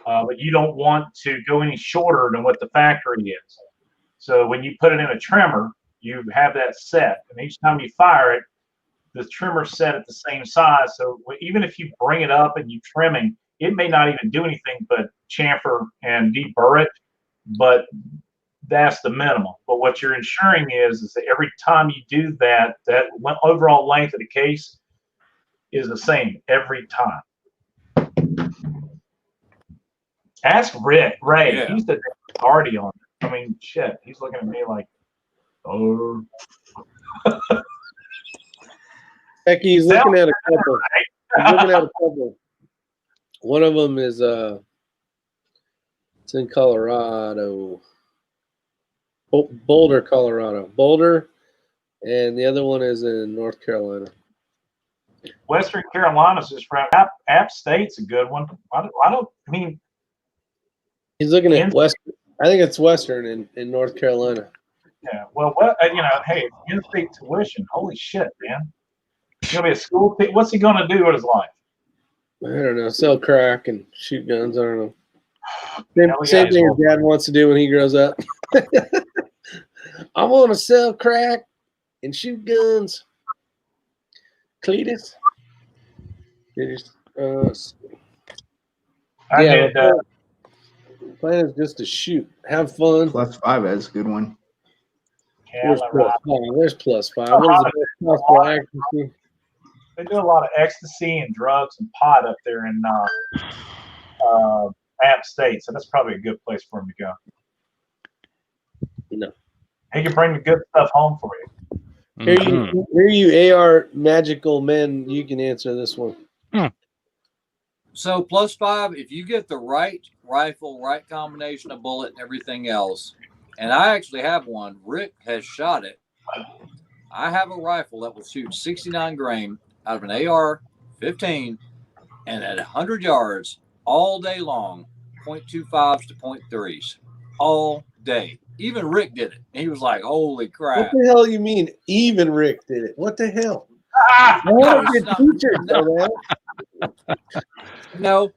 But you don't want to go any shorter than what the factory is. So when you put it in a trimmer, you have that set, and each time you fire it, the trimmer's set at the same size. So even if you bring it up and you trimming, it may not even do anything but chamfer and deburr it, but that's the minimum. But what you're ensuring is that every time you do that, that overall length of the case is the same every time. Ask Ray. Yeah. He's the authority on it. I mean, shit. He's looking at me like, oh. Heck, he's looking at a couple. He's looking at a couple. One of them is it's in Colorado. Boulder, Colorado. Boulder, and the other one is in North Carolina. Western Carolina's just right. App State's a good one. I mean, He's looking at Western. I think it's Western in North Carolina. Yeah. Well, what hey, in-state tuition. Holy shit, man. He's gonna be a school. What's he gonna do with his life? I don't know. Sell crack and shoot guns. I don't know. Hell Same yeah, thing his dad wants to do when he grows up. I want to sell crack and shoot guns. Cletus. I did. Plan is just to shoot, have fun. +5, that's a good one. Where's +5? There's +5. What is the best possible accuracy? They do a lot of ecstasy and drugs and pot up there in App State, so that's probably a good place for him to go. No. He can bring the good stuff home for you. Here you AR magical men, you can answer this one. So +5, if you get the right rifle, right combination of bullet and everything else, and I actually have one. Rick has shot it. I have a rifle that will shoot 69 grain out of an AR-15 and at 100 yards all day long, .25s to .3s all day. Even Rick did it. He was like, holy crap. What the hell you mean even Rick did it? What the hell? No.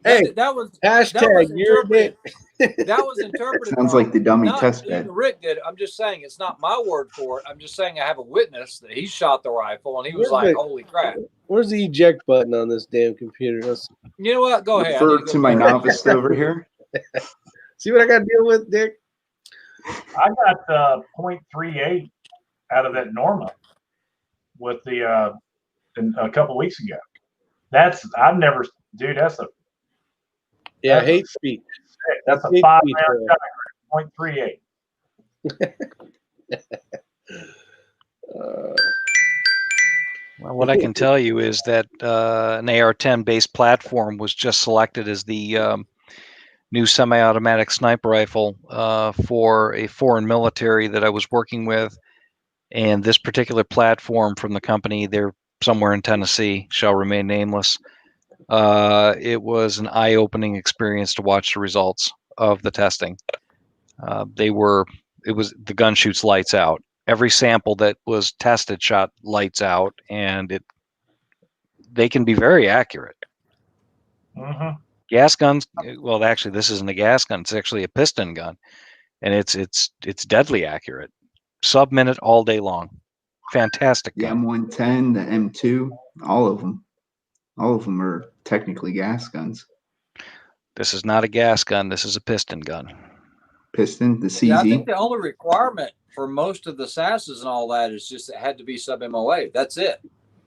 Hey, that was hashtag you're Rick. That was interpreted. Sounds like the dummy test bed. Even Rick did it. I'm just saying it's not my word for it. I'm just saying I have a witness that he shot the rifle and he was like, holy crap. Where's the eject button on this damn computer? You know what? Go ahead. Refer to my novice over here. See what I got to deal with, Dick? I got .38 out of that Norma with the a couple weeks ago. That's hate speech. That's a 5-round shot, .38. Well, what I can tell you is that an AR-10 based platform was just selected as the new semi-automatic sniper rifle for a foreign military that I was working with. And this particular platform from the company, they're somewhere in Tennessee, shall remain nameless. It was an eye-opening experience to watch the results of the testing. The gun shoots lights out. Every sample that was tested shot lights out, and they can be very accurate. Mm-hmm. Gas guns, well, actually, this isn't a gas gun. It's actually a piston gun, and it's deadly accurate. Sub-minute all day long. Fantastic The gun. M110, the M2, all of them are technically gas guns. This is not a gas gun. This is a piston gun. Piston, the CZ. Yeah, I think the only requirement for most of the SASs and all that is just it had to be sub-MOA. That's it.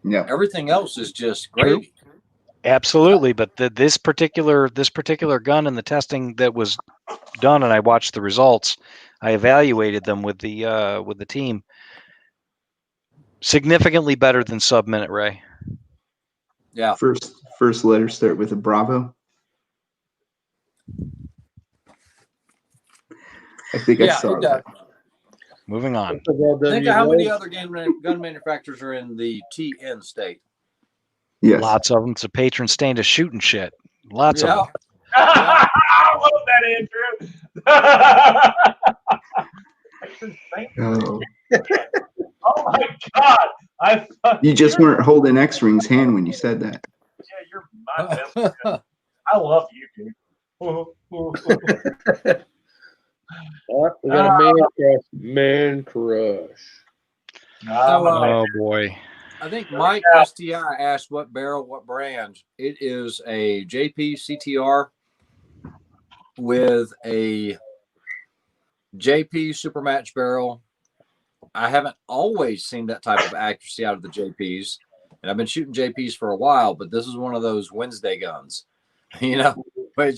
Yeah. Everything else is just gravy. Absolutely, but this particular gun and the testing that was done, and I watched the results. I evaluated them with the team. Significantly better than sub-minute, Ray. Yeah. First letter start with a Bravo. I think I saw that. Moving on. Think of how many other gun manufacturers are in the TN state. Yes. Lots of them. It's a patron saint of shooting shit. Lots of them. I love that, Andrew. Oh my God! You just weren't holding X-Ring's hand when you said that. Yeah, you're my best friend. I love you, dude. We got a man crush. Oh boy. I think Mike STI asked what barrel, what brand. It is a JP CTR with a JP Supermatch barrel. I haven't always seen that type of accuracy out of the JPs, and I've been shooting JPs for a while, but this is one of those Wednesday guns, but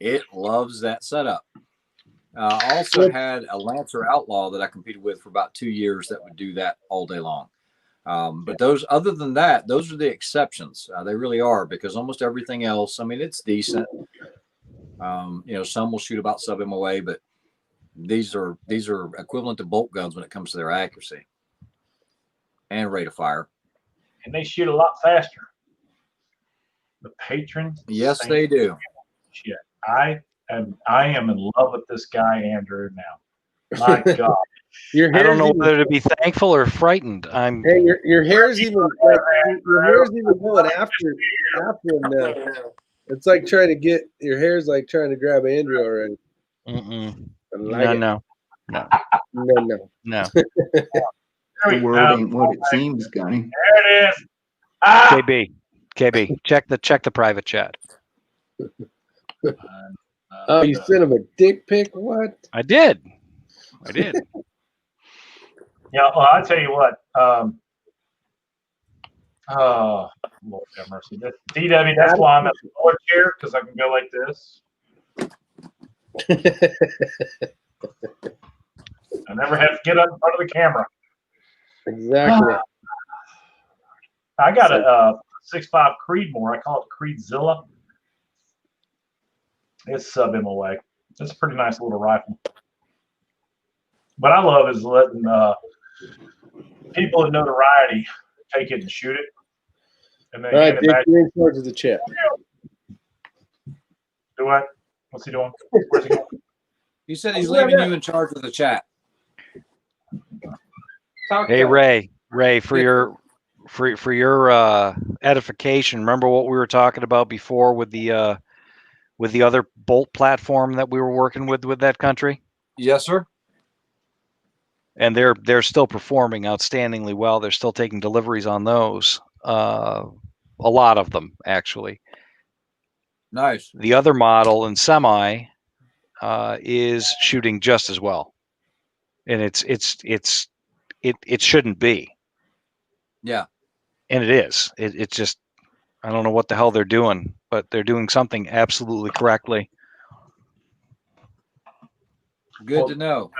it loves that setup. Also had a Lancer Outlaw that I competed with for about 2 years that would do that all day long. But other than that, those are the exceptions. They really are, because almost everything else, I mean, it's decent. Some will shoot about sub-MOA, but these are equivalent to bolt guns when it comes to their accuracy and rate of fire. And they shoot a lot faster. The patrons. Yes, they do. Shit. I and I am in love with this guy Andrew now. My God. Your I don't hair's know even, whether to be thankful or frightened. I'm hey, your hair's even like your hair's even going after him now. It's like trying to get your hair's like trying to grab Andrew already. mm-mm. I like no, it. no, No. no. The world ain't what it seems, Gunny. There it is. Ah! KB, check the private chat. Oh, you sent him a dick pic? What? I did. Yeah, well, I tell you what. Oh, Lord have mercy. DW, that's why I'm at the lower chair, because I can go like this. I never have to get up in front of the camera. Exactly. I got a 6.5 Creedmoor. I call it Creedzilla. It's sub MOA. It's a pretty nice little rifle. What I love is letting people in notoriety take it and shoot it, and then All right, hand it Dick, back. you're in charge of the chat. Do what? What's he doing? Where's he going? He said he's leaving you in charge of the chat. Hey Ray, for your edification, remember what we were talking about before with the other bolt platform that we were working with that country? Yes, sir. And they're still performing outstandingly well. They're still taking deliveries on those. A lot of them, actually. Nice. The other model in semi is shooting just as well, and it shouldn't be. Yeah. And it is. It's just, I don't know what the hell they're doing, but they're doing something absolutely correctly. Good to know.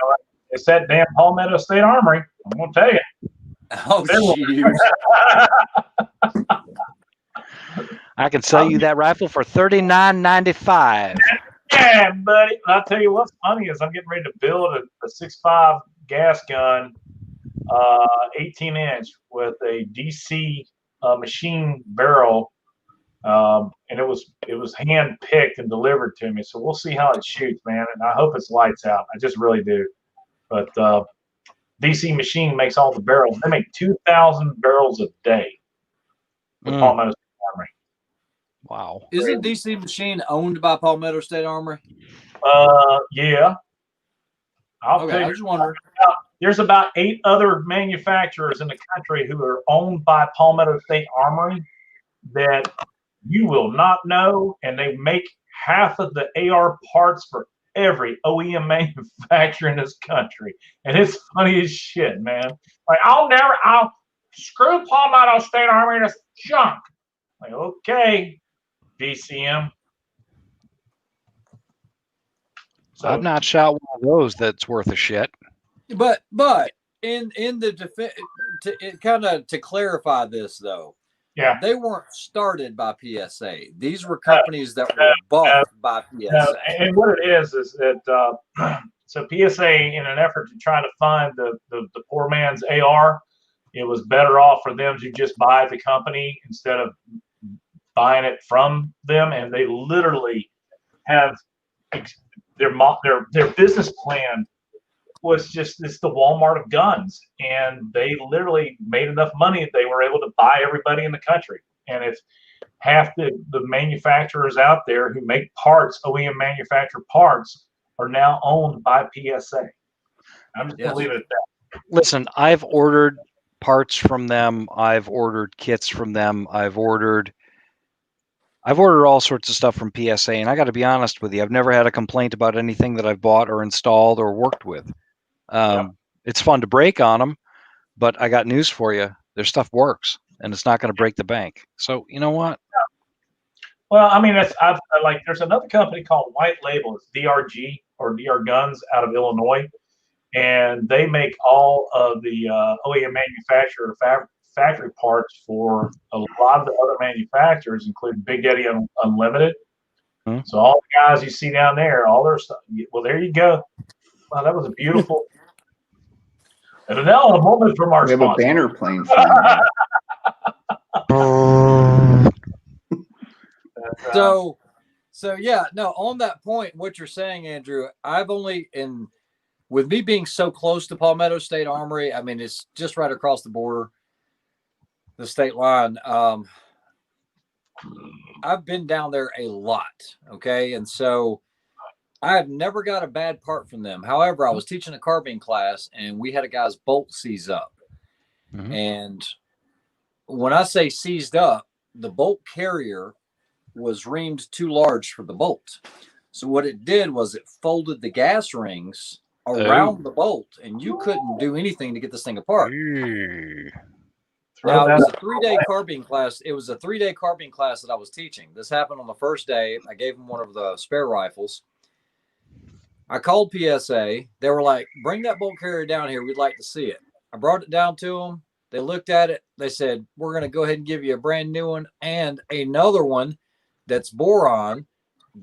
It's that damn Palmetto State Armory. I'm gonna tell you. Oh, jeez. I can sell you that rifle for $39.95. Yeah, buddy. I'll tell you what's funny is I'm getting ready to build a 6.5 gas gun, 18-inch with a DC machine barrel, and it was hand picked and delivered to me. So we'll see how it shoots, man. And I hope it's lights out. I just really do. But DC Machine makes all the barrels. They make 2,000 barrels a day with Palmetto State Armory. Wow. Isn't DC Machine owned by Palmetto State Armory? Yeah. I'll tell I you, was just wondering. there's about 8 other manufacturers in the country who are owned by Palmetto State Armory that you will not know, and they make half of the AR parts for every OEM manufacturer in this country. And it's funny as shit, man. Like, I'll screw Palmetto State Armory, this junk. Like, okay, DCM. So I've not shot one of those that's worth a shit. But in the defense, to clarify this though, yeah, they weren't started by PSA. These were companies that were bought by PSA. and what it is that so PSA, in an effort to try to fund the poor man's AR, it was better off for them to just buy the company instead of buying it from them, and they literally have their business plan was just it's the Walmart of guns, and they literally made enough money that they were able to buy everybody in the country. And if half the manufacturers out there who make parts, OEM manufactured parts, are now owned by PSA. I'm just gonna leave it at that. Listen, I've ordered parts from them. I've ordered kits from them. I've ordered all sorts of stuff from PSA, and I got to be honest with you, I've never had a complaint about anything that I've bought or installed or worked with. It's fun to break on them, but I got news for you. Their stuff works, and it's not going to break the bank. So you know what? Well, I mean, there's another company called White Label. It's DRG or DR Guns out of Illinois, and they make all of the OEM manufacturer factory parts for a lot of the other manufacturers, including Big Daddy Unlimited. Hmm. So all the guys you see down there, all their stuff. Well, there you go. Wow, that was a beautiful. And now a moment from our We have sponsor. a banner playing. So yeah, no, on that point, what you're saying, Andrew, I've only with me being so close to Palmetto State Armory, I mean, it's just right across the border, the state line. I've been down there a lot. Okay. And so I have never got a bad part from them. However, I was teaching a carbine class and we had a guy's bolt seized up. Mhm. And when I say seized up, the bolt carrier was reamed too large for the bolt. So what it did was it folded the gas rings around the bolt, and you couldn't do anything to get this thing apart. Now, it was a 3-day carbine class. It was a 3-day carbine class that I was teaching. This happened on the first day. I gave them one of the spare rifles. I called PSA. They were like, bring that bolt carrier down here. We'd like to see it. I brought it down to them. They looked at it. They said, we're going to go ahead and give you a brand new one and another one that's boron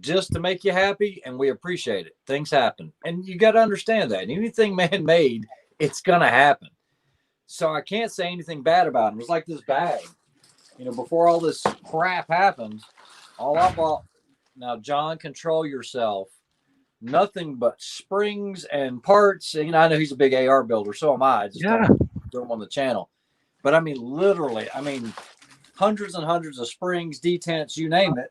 just to make you happy. And we appreciate it. Things happen. And you got to understand that. Anything man-made, it's going to happen. So I can't say anything bad about it. It was like this bag. You know, before all this crap happened, all I bought, now, John, control yourself. Nothing but springs and parts. And, you know, I know he's a big AR builder. So am I. Just don't do them on the channel. But I mean, literally, hundreds and hundreds of springs, detents, you name it,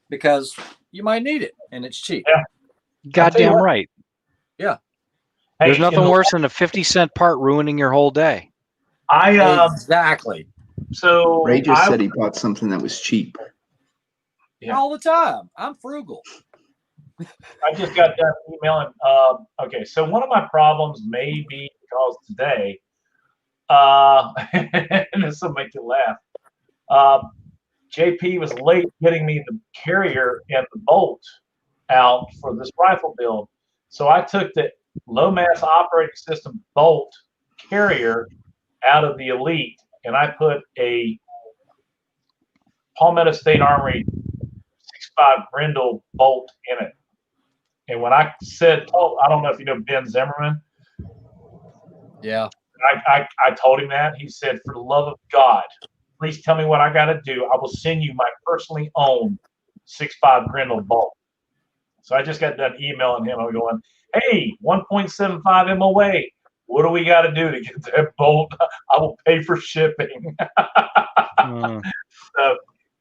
because you might need it and it's cheap. Yeah. Goddamn right. Yeah. There's Hey, nothing worse than a 50-cent part ruining your whole day. Exactly. So Ray just said he bought something that was cheap. Yeah. All the time. I'm frugal. I just got done emailing. Okay, so one of my problems may be because today, and this will make you laugh. JP was late getting me the carrier and the bolt out for this rifle build. So I took the low mass operating system bolt carrier out of the Elite and I put a Palmetto State Armory 6.5 Grendel bolt in it. And when I said, I don't know if you know Ben Zimmerman. Yeah. I told him that. He said, for the love of God, please tell me what I got to do. I will send you my personally owned 6.5 Grendel bolt. So I just got done emailing him. I'm going, hey, 1.75 MOA. What do we got to do to get that bolt? I will pay for shipping. So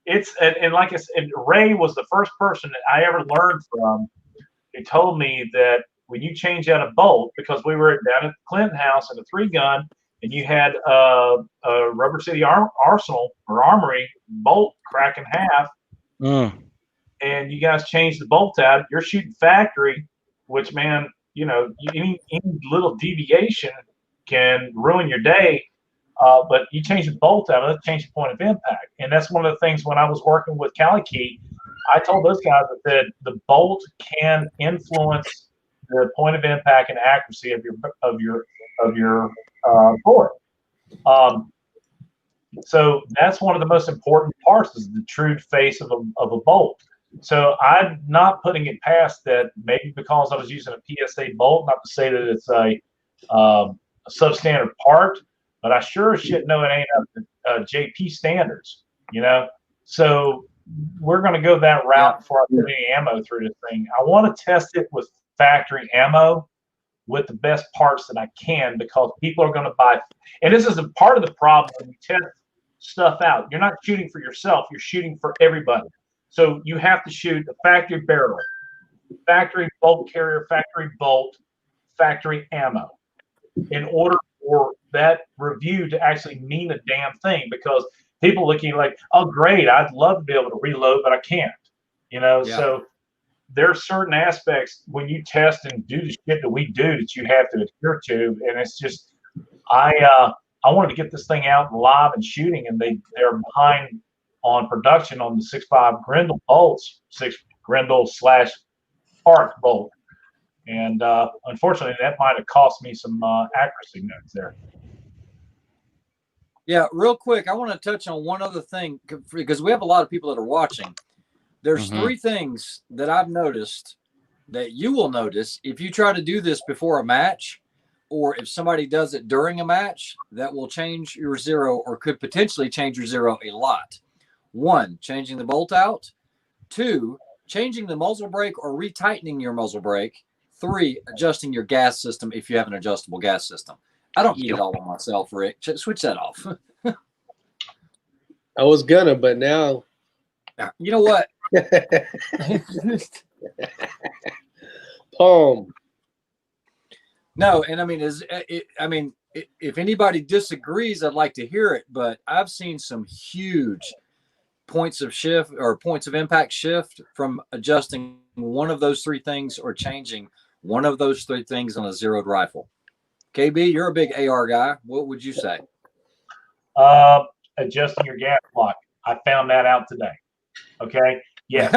it's, and like I said, Ray was the first person that I ever learned from. He told me that when you change out a bolt, because we were down at the Clinton house in a 3-gun, and you had a Rubber City Arsenal or Armory bolt crack in half, and you guys changed the bolt out, you're shooting factory, which, man, you know, any little deviation can ruin your day. But you change the bolt out, let's change the point of impact. And that's one of the things when I was working with Cali-Key, I told those guys that the bolt can influence the point of impact and accuracy of your bullet. So that's one of the most important parts, is the true face of a bolt. So I'm not putting it past that, maybe because I was using a PSA bolt, not to say that it's a substandard part, but I sure as shit know it ain't up to JP standards, you know? So we're going to go that route before I put any ammo through this thing. I want to test it with factory ammo with the best parts that I can, because people are going to buy. And this is a part of the problem when you test stuff out. You're not shooting for yourself. You're shooting for everybody. So you have to shoot a factory barrel, factory bolt carrier, factory bolt, factory ammo in order for that review to actually mean a damn thing, because people looking like, oh, great, I'd love to be able to reload, but I can't, you know? Yeah. So there are certain aspects when you test and do the shit that we do that you have to adhere to. And it's just, I wanted to get this thing out live and shooting, and they're behind on production on the 6.5 Grendel bolts, 6 Grendel / Arc bolt. And unfortunately, that might have cost me some accuracy notes there. Yeah, real quick, I want to touch on one other thing, because we have a lot of people that are watching. There's 3 things that I've noticed that you will notice if you try to do this before a match, or if somebody does it during a match, that will change your zero, or could potentially change your zero a lot. 1, changing the bolt out. 2, changing the muzzle brake or retightening your muzzle brake. 3, adjusting your gas system if you have an adjustable gas system. I don't need it all on myself, Rick. Switch that off. I was gonna, but now. You know what? Palm. No, and I mean, if anybody disagrees, I'd like to hear it. But I've seen some huge points of shift or points of impact shift from adjusting one of those 3 things or changing one of those 3 things on a zeroed rifle. KB, you're a big AR guy. What would you say? Adjusting your gas block. I found that out today. Okay. Yes,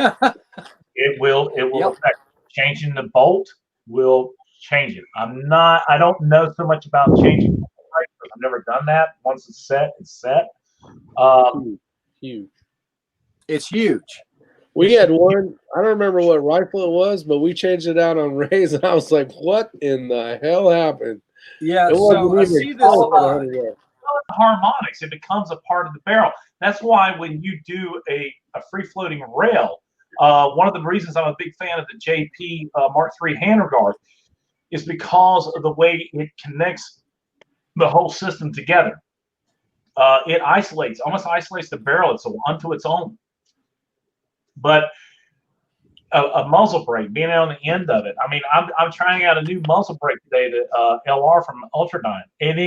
it will affect. Changing the bolt will change it. I don't know so much about changing the bolt, because I've never done that. Once it's set, it's set. Huge. It's huge. We had one, I don't remember what rifle it was, but we changed it out on Ray's, and I was like, what in the hell happened? Yeah, so I see this a lot. Harmonics, it becomes a part of the barrel. That's why when you do a free-floating rail, one of the reasons I'm a big fan of the JP Mark III handleguard is because of the way it connects the whole system together. It almost isolates the barrel unto its own. But a muzzle brake being on the end of it. I mean, I'm trying out a new muzzle brake today, the LR from Ultradyne, and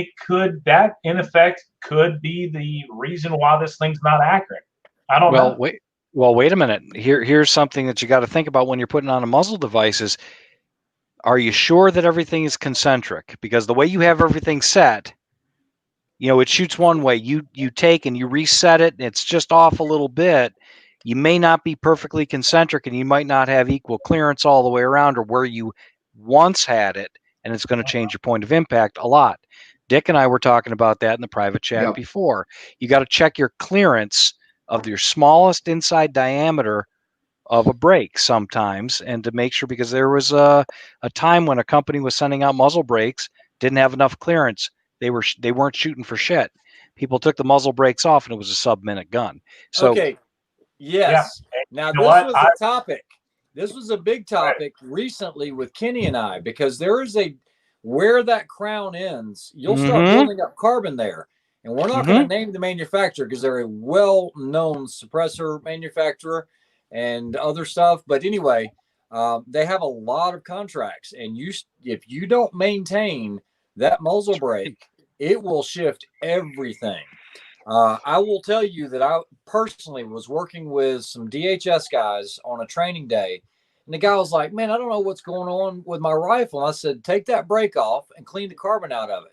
that in effect could be the reason why this thing's not accurate. I don't know. Wait a minute. Here's something that you got to think about when you're putting on a muzzle device is, are you sure that everything is concentric? Because the way you have everything set, it shoots one way. You take and you reset it, and it's just off a little bit. You may not be perfectly concentric, and you might not have equal clearance all the way around or where you once had it, and it's going to change your point of impact a lot. Dick and I were talking about that in the private chat before. You got to check your clearance of your smallest inside diameter of a brake sometimes, and to make sure, because there was a time when a company was sending out muzzle brakes, didn't have enough clearance. They weren't shooting for shit. People took the muzzle brakes off, and it was a sub-minute gun. So, okay. Yes. Yeah. Now, this was a topic. This was a big topic recently with Kenny and I, because there is where that crown ends, you'll start building up carbon there. And we're not going to name the manufacturer because they're a well-known suppressor manufacturer and other stuff. But anyway, they have a lot of contracts. And if you don't maintain that muzzle brake, it will shift everything. I will tell you that I personally was working with some DHS guys on a training day, and the guy was like, man, I don't know what's going on with my rifle. And I said, take that brake off and clean the carbon out of it.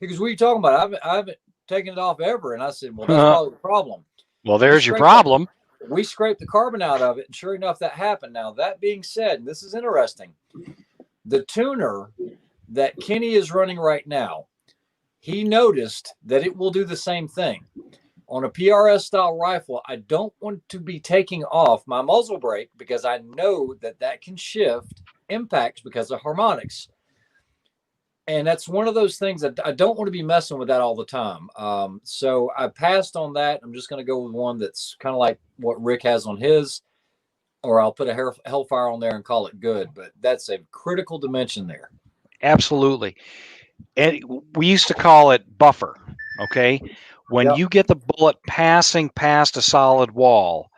Because what are you talking about? I haven't taken it off ever. And I said, well, that's probably the problem. Well, there's your problem. We scraped the carbon out of it, and sure enough, that happened. Now, that being said, and this is interesting, the tuner that Kenny is running right now, he noticed that it will do the same thing. On a PRS style rifle, I don't want to be taking off my muzzle brake because I know that can shift impacts because of harmonics. And that's one of those things that I don't want to be messing with that all the time. So I passed on that. I'm just going to go with one that's kind of like what Rick has on his, or I'll put a Hellfire on there and call it good. But that's a critical dimension there. Absolutely. And we used to call it buffer. Okay. When you get the bullet passing past a solid wall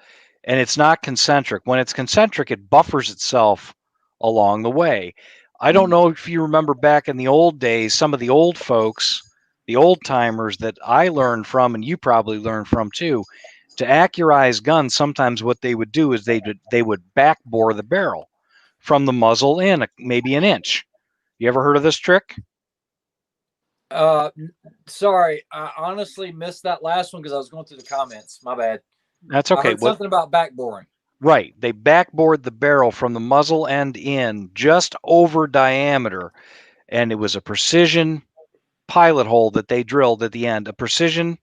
and it's not concentric, when it's concentric, it buffers itself along the way. I don't know if you remember back in the old days, some of the old folks, the old timers that I learned from, and you probably learned from too, to accurize guns, sometimes what they would do is they would backbore the barrel from the muzzle in maybe an inch. You ever heard of this trick? Sorry, I honestly missed that last one because I was going through the comments. My bad. That's okay. I heard something about backboring. Right. They backbored the barrel from the muzzle end in just over diameter, and it was a precision pilot hole that they drilled at the end, a precision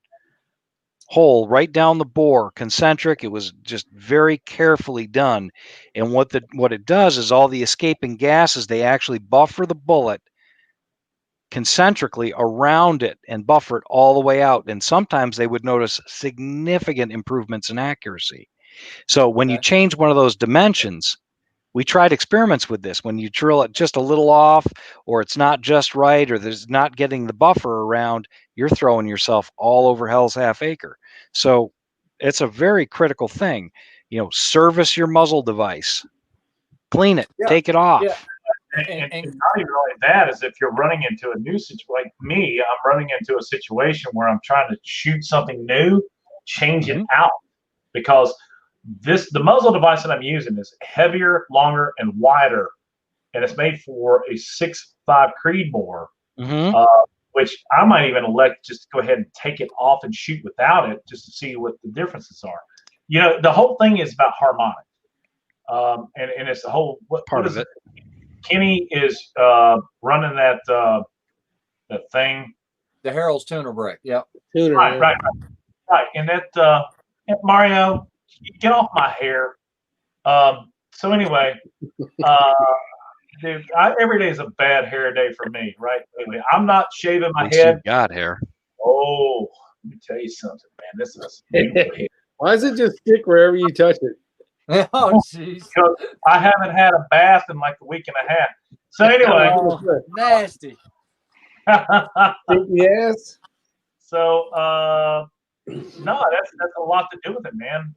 hole right down the bore, concentric. It was just very carefully done. And what it does is all the escaping gases, they actually buffer the bullet concentrically around it and buffer it all the way out. And sometimes they would notice significant improvements in accuracy. So when you Okay. change one of those dimensions, we tried experiments with this. When you drill it just a little off, or it's not just right, or there's not getting the buffer around, you're throwing yourself all over hell's half acre. So it's a very critical thing. Service your muzzle device, clean it, Yeah. take it off. Yeah. And not even only that is if you're running into a new situation, like me, I'm running into a situation where I'm trying to shoot something new, change it out because the muzzle device that I'm using is heavier, longer, and wider, and it's made for a 6.5 Creedmoor, which I might even elect just to go ahead and take it off and shoot without it, just to see what the differences are. The whole thing is about harmonic, and it's the whole what is it? Kenny is running that thing. The Harold's tuner brake. Yep. Tuner, Right. And that Mario, get off my hair. So anyway, dude, every day is a bad hair day for me, right? Anyway, I'm not shaving my head. Got hair. Oh, let me tell you something, man. This is beautiful hair. Why does it just stick wherever you touch it? Oh, jeez. Because I haven't had a bath in like a week and a half. So anyway, Nasty. Yes. So no, that's a lot to do with it, man.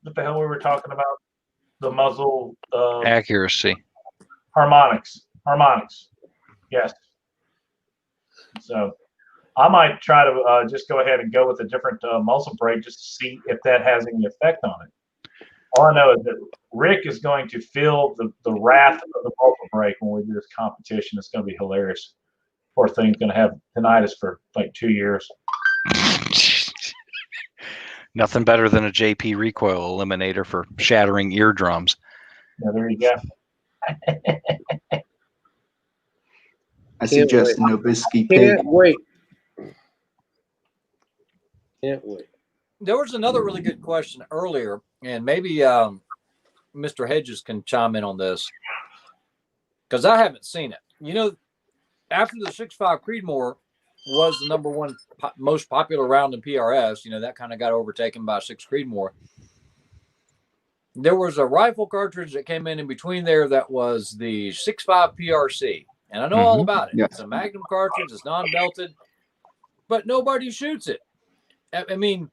What the hell we were talking about? The muzzle Accuracy. harmonics. Yes. So I might try to just go ahead and go with a different muzzle brake just to see if that has any effect on it. All I know is that Rick is going to feel the wrath of the muzzle brake when we do this competition. It's going to be hilarious. Poor thing's going to have tinnitus for like 2 years. Nothing better than a JP recoil eliminator for shattering eardrums. Yeah, there you go. I suggest Nobisky pig. Can't wait. There was another really good question earlier, and maybe Mr. Hedges can chime in on this because I haven't seen it. After the 6.5 Creedmoor was the number one most popular round in PRS, that kind of got overtaken by 6 Creedmoor. There was a rifle cartridge that came in between there that was the 6.5 PRC, and I know all about it. Yeah. It's a Magnum cartridge, it's non-belted, but nobody shoots it. I mean,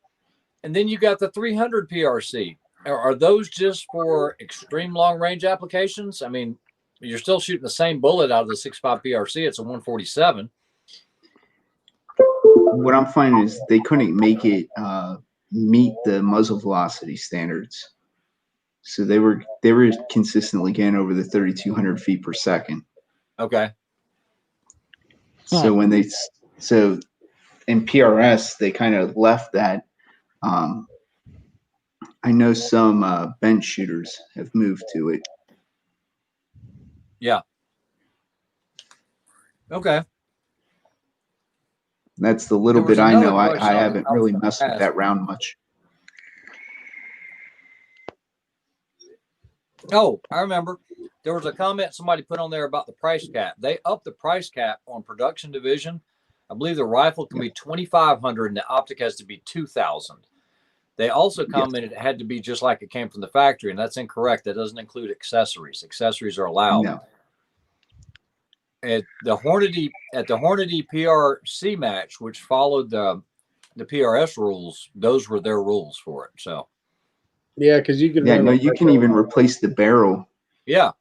and then you got the 300 PRC. Are those just for extreme long range applications? I mean, you're still shooting the same bullet out of the 6.5 PRC. It's a 147. What I'm finding is they couldn't make it meet the muzzle velocity standards, so they were consistently getting over the 3,200 feet per second. Okay. So when in PRS they kind of left that. I know some bench shooters have moved to it. Yeah. Okay. That's the little There was bit I another know. I question haven't I was really gonna messed with ask. that round much. Oh, I remember. There was a comment somebody put on there about the price cap. They upped the price cap on production division. I believe the rifle can be 2,500 and the optic has to be 2,000. They also commented it had to be just like it came from the factory, and that's incorrect. That doesn't include accessories. Accessories are allowed. No. At the Hornady PRC match, which followed the PRS rules, those were their rules for it. So Yeah, because you can. Yeah, no, you can even replace the barrel. yeah.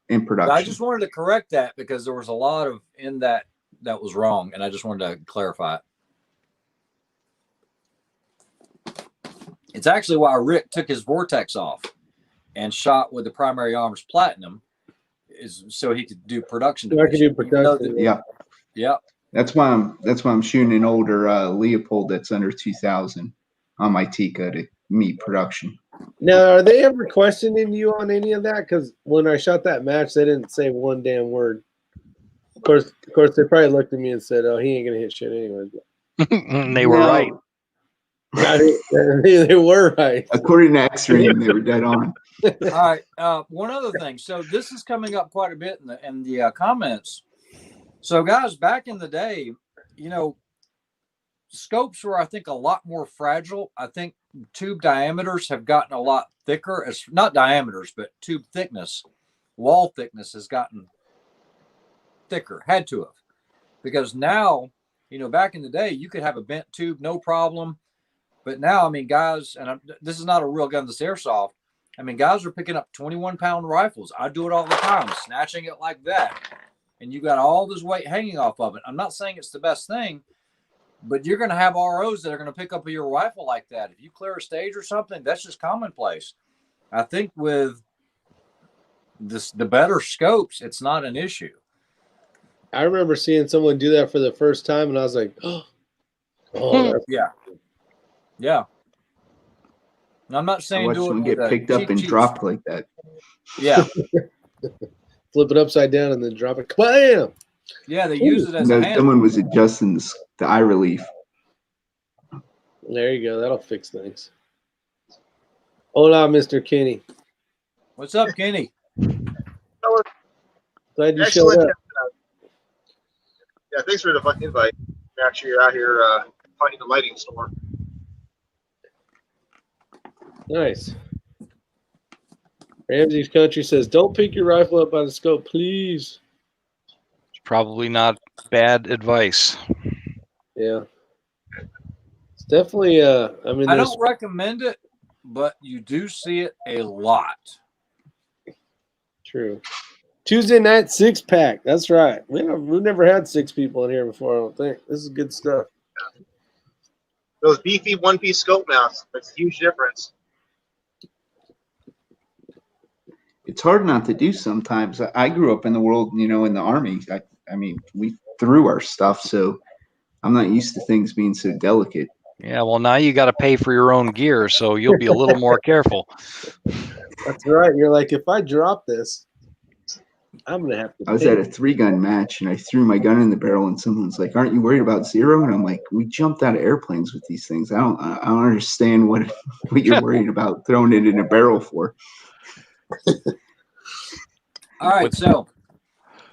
In production. But I just wanted to correct that because there was a lot of in that was wrong, and I just wanted to clarify it. It's actually why Rick took his Vortex off and shot with the Primary Arms Platinum, is so he could do production. So I can do production. Yeah. That's why I'm shooting an older Leopold that's under 2,000 on my Tika to meet production. Now, are they ever questioning you on any of that? Because when I shot that match, they didn't say one damn word. Of course, they probably looked at me and said, "Oh, he ain't gonna hit shit anyway." And they were right. They were right. According to X-Ring, they were dead on. All right. One other thing. So this is coming up quite a bit in the comments. So guys, back in the day, scopes were, I think, a lot more fragile. I think tube diameters have gotten a lot thicker. As not diameters, but tube thickness, wall thickness has gotten thicker. Had to have, because now, back in the day, you could have a bent tube, no problem. But now, I mean, guys, and this is not a real gun, this airsoft. I mean, guys are picking up 21-pound rifles. I do it all the time, snatching it like that. And you got all this weight hanging off of it. I'm not saying it's the best thing, but you're going to have ROs that are going to pick up your rifle like that. If you clear a stage or something, that's just commonplace. I think with the better scopes, it's not an issue. I remember seeing someone do that for the first time, and I was like, oh, that's Yeah. Yeah. And I'm not I saying watched do it one with get a picked up and cheap dropped like that. Yeah. flip it upside down and then drop it. Bam! Yeah, they use it as a No, hand. someone was adjusting the eye relief. There you go. That'll fix things. Hola, Mr. Kenny. What's up, Kenny? Glad you showed up. Yeah, thanks for the fucking invite. We're actually out here finding the lighting store. Nice. Ramsey's Country says, don't pick your rifle up by the scope, please. Probably not bad advice. Yeah. It's definitely, I don't recommend it, but you do see it a lot. True. Tuesday night 6-pack. That's right. We've never had 6 people in here before, I don't think. This is good stuff. Those beefy one-piece scope mounts. Makes a huge difference. It's hard not to do sometimes. I grew up in the world, in the Army. I mean, we threw our stuff, so I'm not used to things being so delicate. Yeah, well, now you got to pay for your own gear, so you'll be a little more careful. That's right. You're like, if I drop this, I'm going to have to I was pay. at a 3-gun match, and I threw my gun in the barrel, and someone's like, aren't you worried about zero? And I'm like, we jumped out of airplanes with these things. I don't understand what you're worried about throwing it in a barrel for. All right, so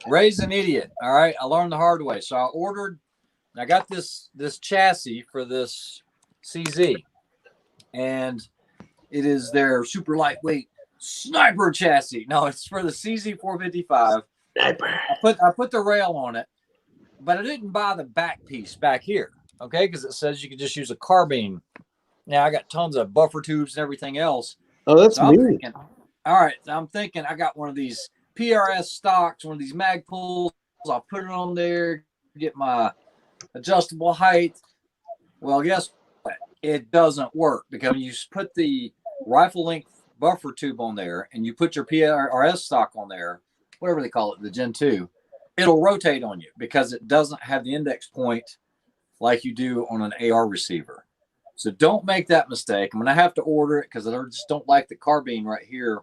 Ray's an idiot. All right, I learned the hard way. So I got this chassis for this CZ, and it is their super lightweight sniper chassis. No, it's for the CZ 455. Sniper. I put the rail on it, but I didn't buy the back piece back here, okay? Because it says you can just use a carbine. Now I got tons of buffer tubes and everything else. Oh, that's So me. I'm thinking I got one of these PRS stocks, one of these mag pulls. I'll put it on there, get my adjustable height. Well, guess what? It doesn't work, because when you put the rifle length buffer tube on there and you put your PRS stock on there, whatever they call it, the Gen 2, it'll rotate on you because it doesn't have the index point like you do on an AR receiver. So don't make that mistake. I'm going to have to order it because I just don't like the carbine right here.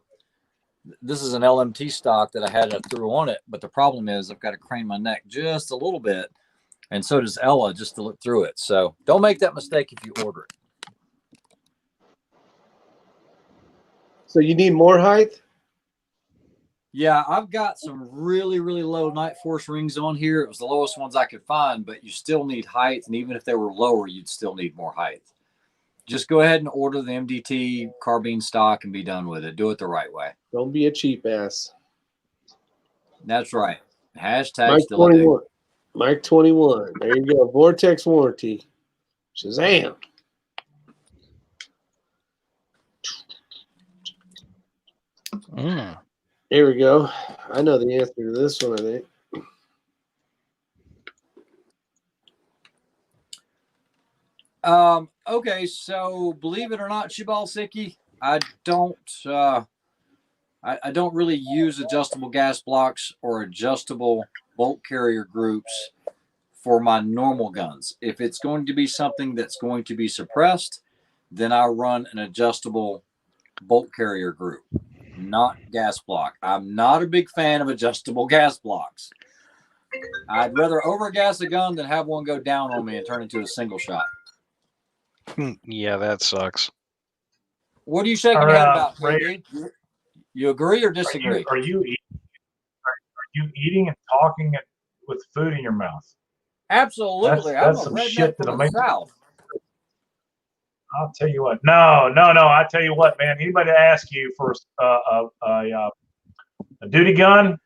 This is an LMT stock that I threw on it, but the problem is I've got to crane my neck just a little bit, and so does Ella, just to look through it. So don't make that mistake if you order it. So you need more height? Yeah, I've got some really, really low Night Force rings on here. It was the lowest ones I could find, but you still need height, and even if they were lower, you'd still need more height. Just go ahead and order the MDT carbine stock and be done with it. Do it the right way. Don't be a cheap ass. That's right. Hashtag Mike still a dude. 21. Mike 21. There you go. Vortex warranty. Shazam. Here we go. I know the answer to this one, I think. Okay, so believe it or not, Shibal Siki, I don't really use adjustable gas blocks or adjustable bolt carrier groups for my normal guns. If it's going to be something that's going to be suppressed, then I run an adjustable bolt carrier group, not gas block. I'm not a big fan of adjustable gas blocks. I'd rather overgas a gun than have one go down on me and turn into a single shot. Yeah, that sucks. What are you shaking your head about, Ray? You agree or disagree? Are you eating and talking with food in your mouth? Absolutely. That's I'm a some redneck shit from that'll the make. South. I'll tell you what. No. I tell you what, man. Anybody ask you for a duty gun,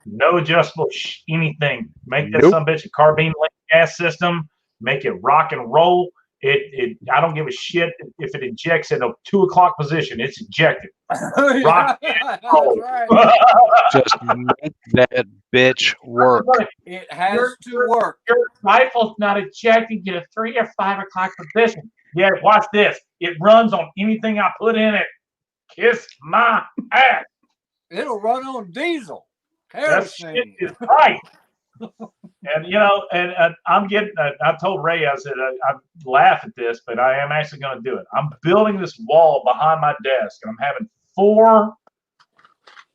no adjustable anything. Make that Nope. some bitch a carbine gas system. Make it rock and roll. I don't give a shit if it ejects at a 2 o'clock position. It's ejected. Rock and roll. That's right. Just make that bitch work. It has to work. Your rifle's not ejecting at a 3 or 5 o'clock position. Yeah, watch this. It runs on anything I put in it. Kiss my ass. It'll run on diesel. That shit Kerosene. is right. And I'm getting. I told Ray, I said I laugh at this, but I am actually going to do it. I'm building this wall behind my desk, and I'm having 4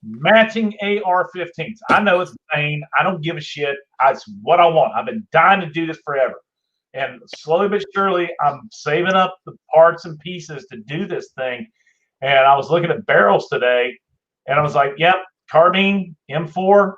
matching AR-15s. I know it's vain. I don't give a shit. It's what I want. I've been dying to do this forever, and slowly but surely, I'm saving up the parts and pieces to do this thing. And I was looking at barrels today, and I was like, "Yep, carbine M4.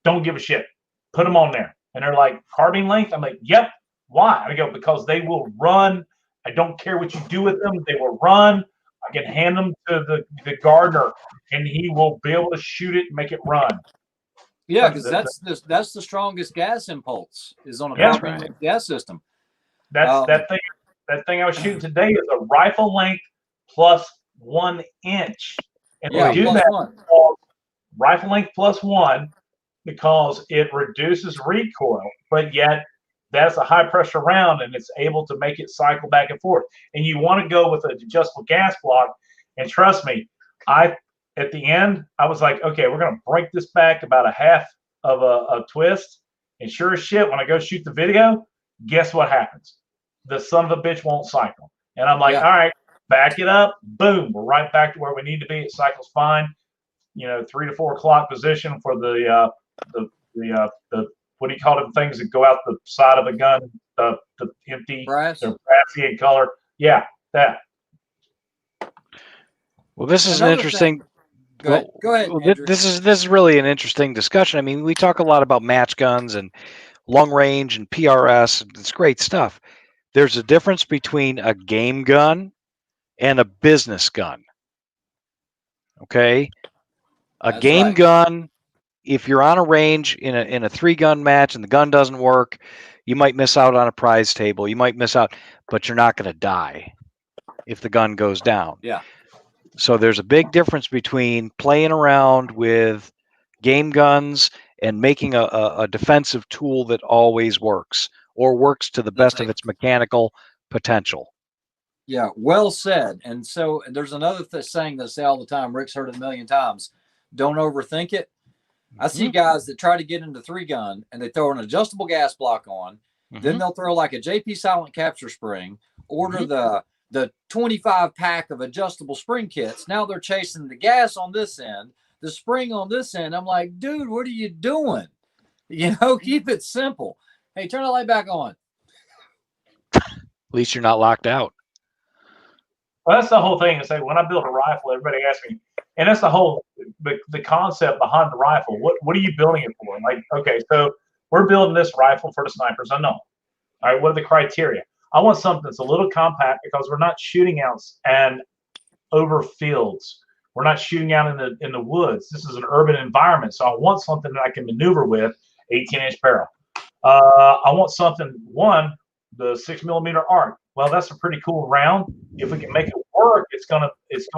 Don't give a shit. Put them on there." And they're like, "Carbine length?" I'm like, "Yep." Why? I go, "Because they will run. I don't care what you do with them. They will run. I can hand them to the gardener, and he will be able to shoot it and make it run." Yeah, because that's the strongest gas impulse is on a Yeah. carbine gas system. That thing I was shooting today is a rifle length plus 1 inch. And Yeah, they do plus that 1. rifle length plus 1 because it reduces recoil, but yet that's a high pressure round and it's able to make it cycle back and forth. And you want to go with an adjustable gas block. And trust me, at the end, I was like, okay, we're going to break this back about a half of a twist. And sure as shit, when I go shoot the video, guess what happens? The son of a bitch won't cycle. And I'm like, Yeah. all right, back it up. Boom. We're right back to where we need to be. It cycles fine. 3 to 4 o'clock position for the what do you call them things that go out the side of the gun? The empty, Brass. they're brassy in color. Yeah, that. Well, this is an Another interesting. Go ahead, Andrew. This is really an interesting discussion. I mean, we talk a lot about match guns and long range and PRS. It's great stuff. There's a difference between a game gun and a business gun. Okay, a That's game right. gun. If you're on a range in a 3-gun match and the gun doesn't work, you might miss out on a prize table. You might miss out, but you're not going to die if the gun goes down. Yeah. So there's a big difference between playing around with game guns and making a defensive tool that always works or works to the best of its mechanical potential. Yeah, well said. And so there's another saying that I say all the time. Rick's heard it a million times. Don't overthink it. I see guys that try to get into 3-gun and they throw an adjustable gas block on. Then they'll throw like a JP Silent capture spring, order the 25 pack of adjustable spring kits. Now they're chasing the gas on this end, the spring on this end. I'm like, dude, what are you doing? Keep it simple. Hey, turn the light back on. At least you're not locked out. Well, that's the whole thing. Is when I build a rifle, everybody asks me, and that's the whole the concept behind the rifle. What are you building it for? Like, okay, so we're building this rifle for the snipers. I know. All right, what are the criteria? I want something that's a little compact because we're not shooting out and over fields. We're not shooting out in the woods. This is an urban environment, so I want something that I can maneuver with. 18-inch barrel. I want something. The 6mm arc. Well, that's a pretty cool round. If we can make it work, it's gonna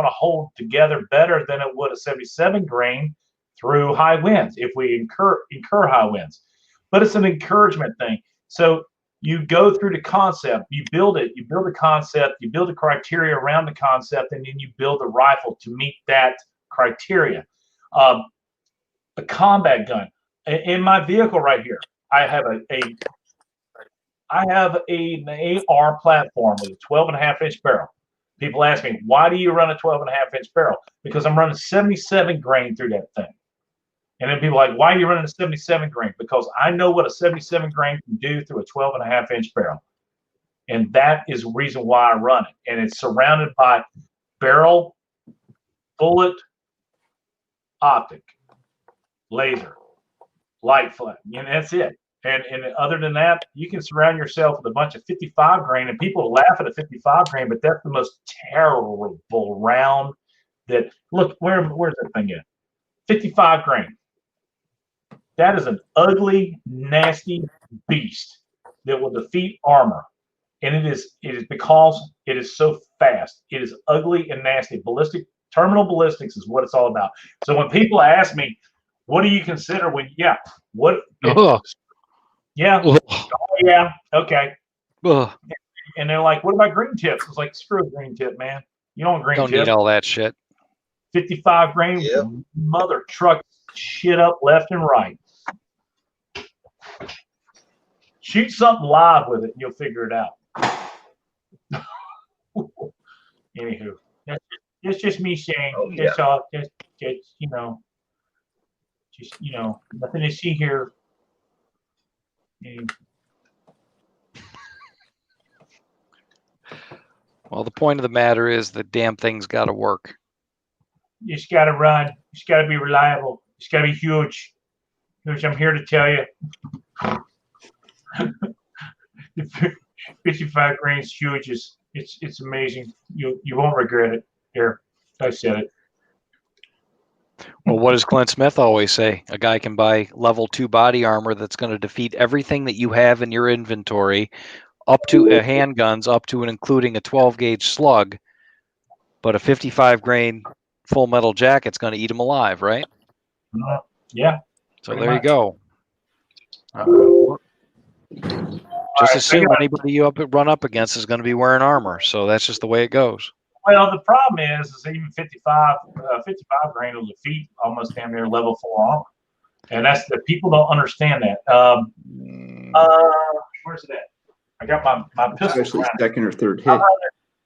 hold together better than it would a 77 grain through high winds if we incur high winds. But it's an encouragement thing. So you go through the concept, you build it, you build the concept, you build the criteria around the concept, and then you build the rifle to meet that criteria. A combat gun. In my vehicle right here, I have an AR platform with a 12.5-inch barrel. People ask me, why do you run a 12.5-inch barrel? Because I'm running 77 grain through that thing. And then people are like, why are you running a 77 grain? Because I know what a 77 grain can do through a 12.5-inch barrel. And that is the reason why I run it. And it's surrounded by barrel, bullet, optic, laser, light flat. And that's it. And other than that, you can surround yourself with a bunch of 55 grain, and people laugh at a 55 grain, but that's the most terrible round. That look, where's that thing at? 55 grain. That is an ugly, nasty beast that will defeat armor, and it is because it is so fast. It is ugly and nasty. Terminal ballistics is what it's all about. So when people ask me, what do you consider when? Yeah, what? Yeah. Ugh. Oh, yeah. Okay. Ugh. And they're like, what about green tips? It's like, screw a green tip, man. You don't want green Don't tip. need all that shit. 55 grain, Yep. mother truck shit up left and right. Shoot something live with it and you'll figure it out. Anywho, that's just me saying. Oh, yeah. That's all. Just nothing to see here. Well, the point of the matter is the damn thing's got to work. You just got to run. It's got to be reliable. It's got to be huge. Which I'm here to tell you. 55 grains huge. It's amazing. You won't regret it. Here, I said it. Well, what does Clint Smith always say? A guy can buy level 2 body armor that's going to defeat everything that you have in your inventory, up to handguns, up to and including a 12 gauge slug, but a 55 grain full metal jacket's going to eat him alive, right? Yeah. So there you go. Just assume anybody you run up against is going to be wearing armor. So that's just the way it goes. Well, the problem is even 55 grain will defeat almost damn near level 4 armor, and that's the people don't understand that. Where's it at? I got my pistol. Especially second or third hit.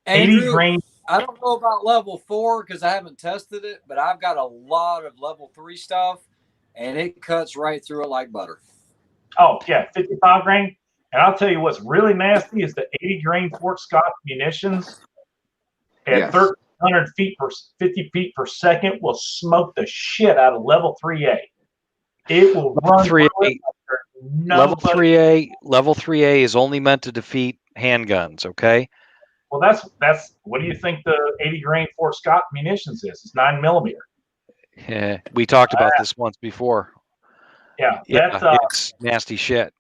80 Andrew, grain. I don't know about level 4 because I haven't tested it, but I've got a lot of level 3 stuff, and it cuts right through it like butter. Oh yeah, 55 grain. And I'll tell you what's really nasty is the 80 grain Fort Scott munitions at 1,300 feet per 50 feet per second will smoke the shit out of level 3A. It will run 3A. Level 3A is only meant to defeat handguns. Okay. Well, that's what do you think the 80 grain Fort Scott munitions is? It's 9mm. Yeah, we talked about this once before. Yeah, it's nasty shit.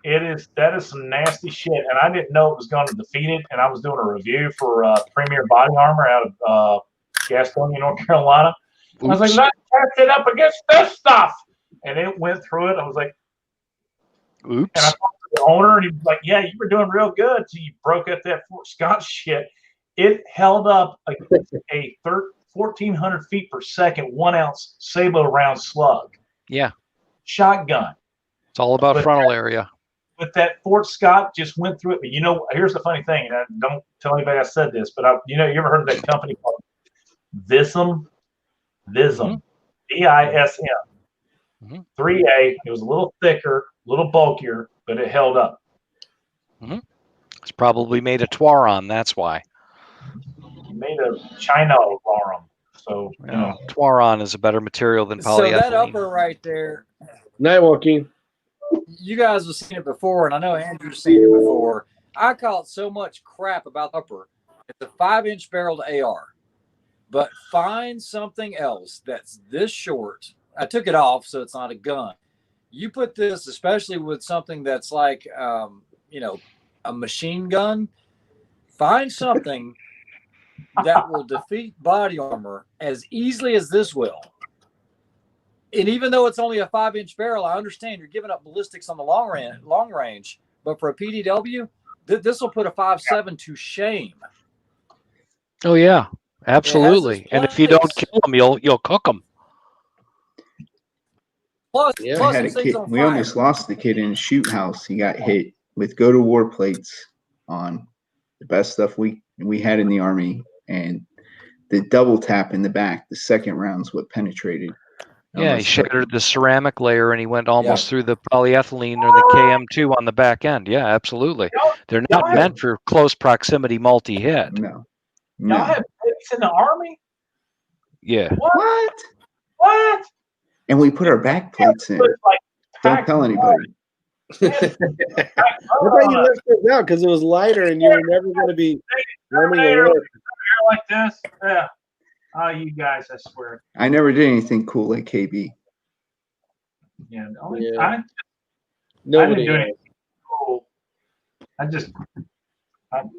That is some nasty shit, and I didn't know it was going to defeat it. And I was doing a review for Premier Body Armor out of Gastonia, North Carolina. I was like, let's test it up against this stuff, and it went through it. I was like, oops. And I talked to the owner, and he was like, yeah, you were doing real good until you broke up that Fort Scott shit. It held up against a 1,400 feet per second 1-ounce Sabo round slug. Yeah. Shotgun. It's all about frontal area. But that Fort Scott just went through it. But here's the funny thing, and I don't tell anybody I said this, but you ever heard of that company called Vism? Vism. VISM. 3A. It was a little thicker, a little bulkier, but it held up. It's probably made of Twaron, that's why. Made of China Larum. So Twaron is a better material than polyethylene. So that upper right there. Night walking. You guys have seen it before, and I know Andrew's seen it before. I caught so much crap about the upper. It's a 5-inch barreled AR, but find something else that's this short. I took it off, so it's not a gun. You put this, especially with something that's like, a machine gun. Find something that will defeat body armor as easily as this will. And even though it's only a 5-inch barrel, I understand you're giving up ballistics on the long range. But for a PDW, this will put a 5.7 to shame. Oh yeah, absolutely. And if you don't kill them, you'll cook them. Plus we almost lost the kid in a shoot house. He got hit with go to war plates on the best stuff we had in the Army, and the double tap in the back. The second round's what penetrated. Yeah, he shattered the ceramic layer, and he went almost through the polyethylene or the KM2 on the back end. Yeah, absolutely. They're not meant for close proximity multi-hit. No. Y'all have plates in the Army? Yeah. What? And we put our back plates in. Don't tell anybody. I thought you left this out because it was lighter and you were never going to be running away. Like this. Yeah. Oh, you guys, I swear. I never did anything cool like KB. Yeah. Yeah. I Nobody didn't do has. anything cool. I just had fun.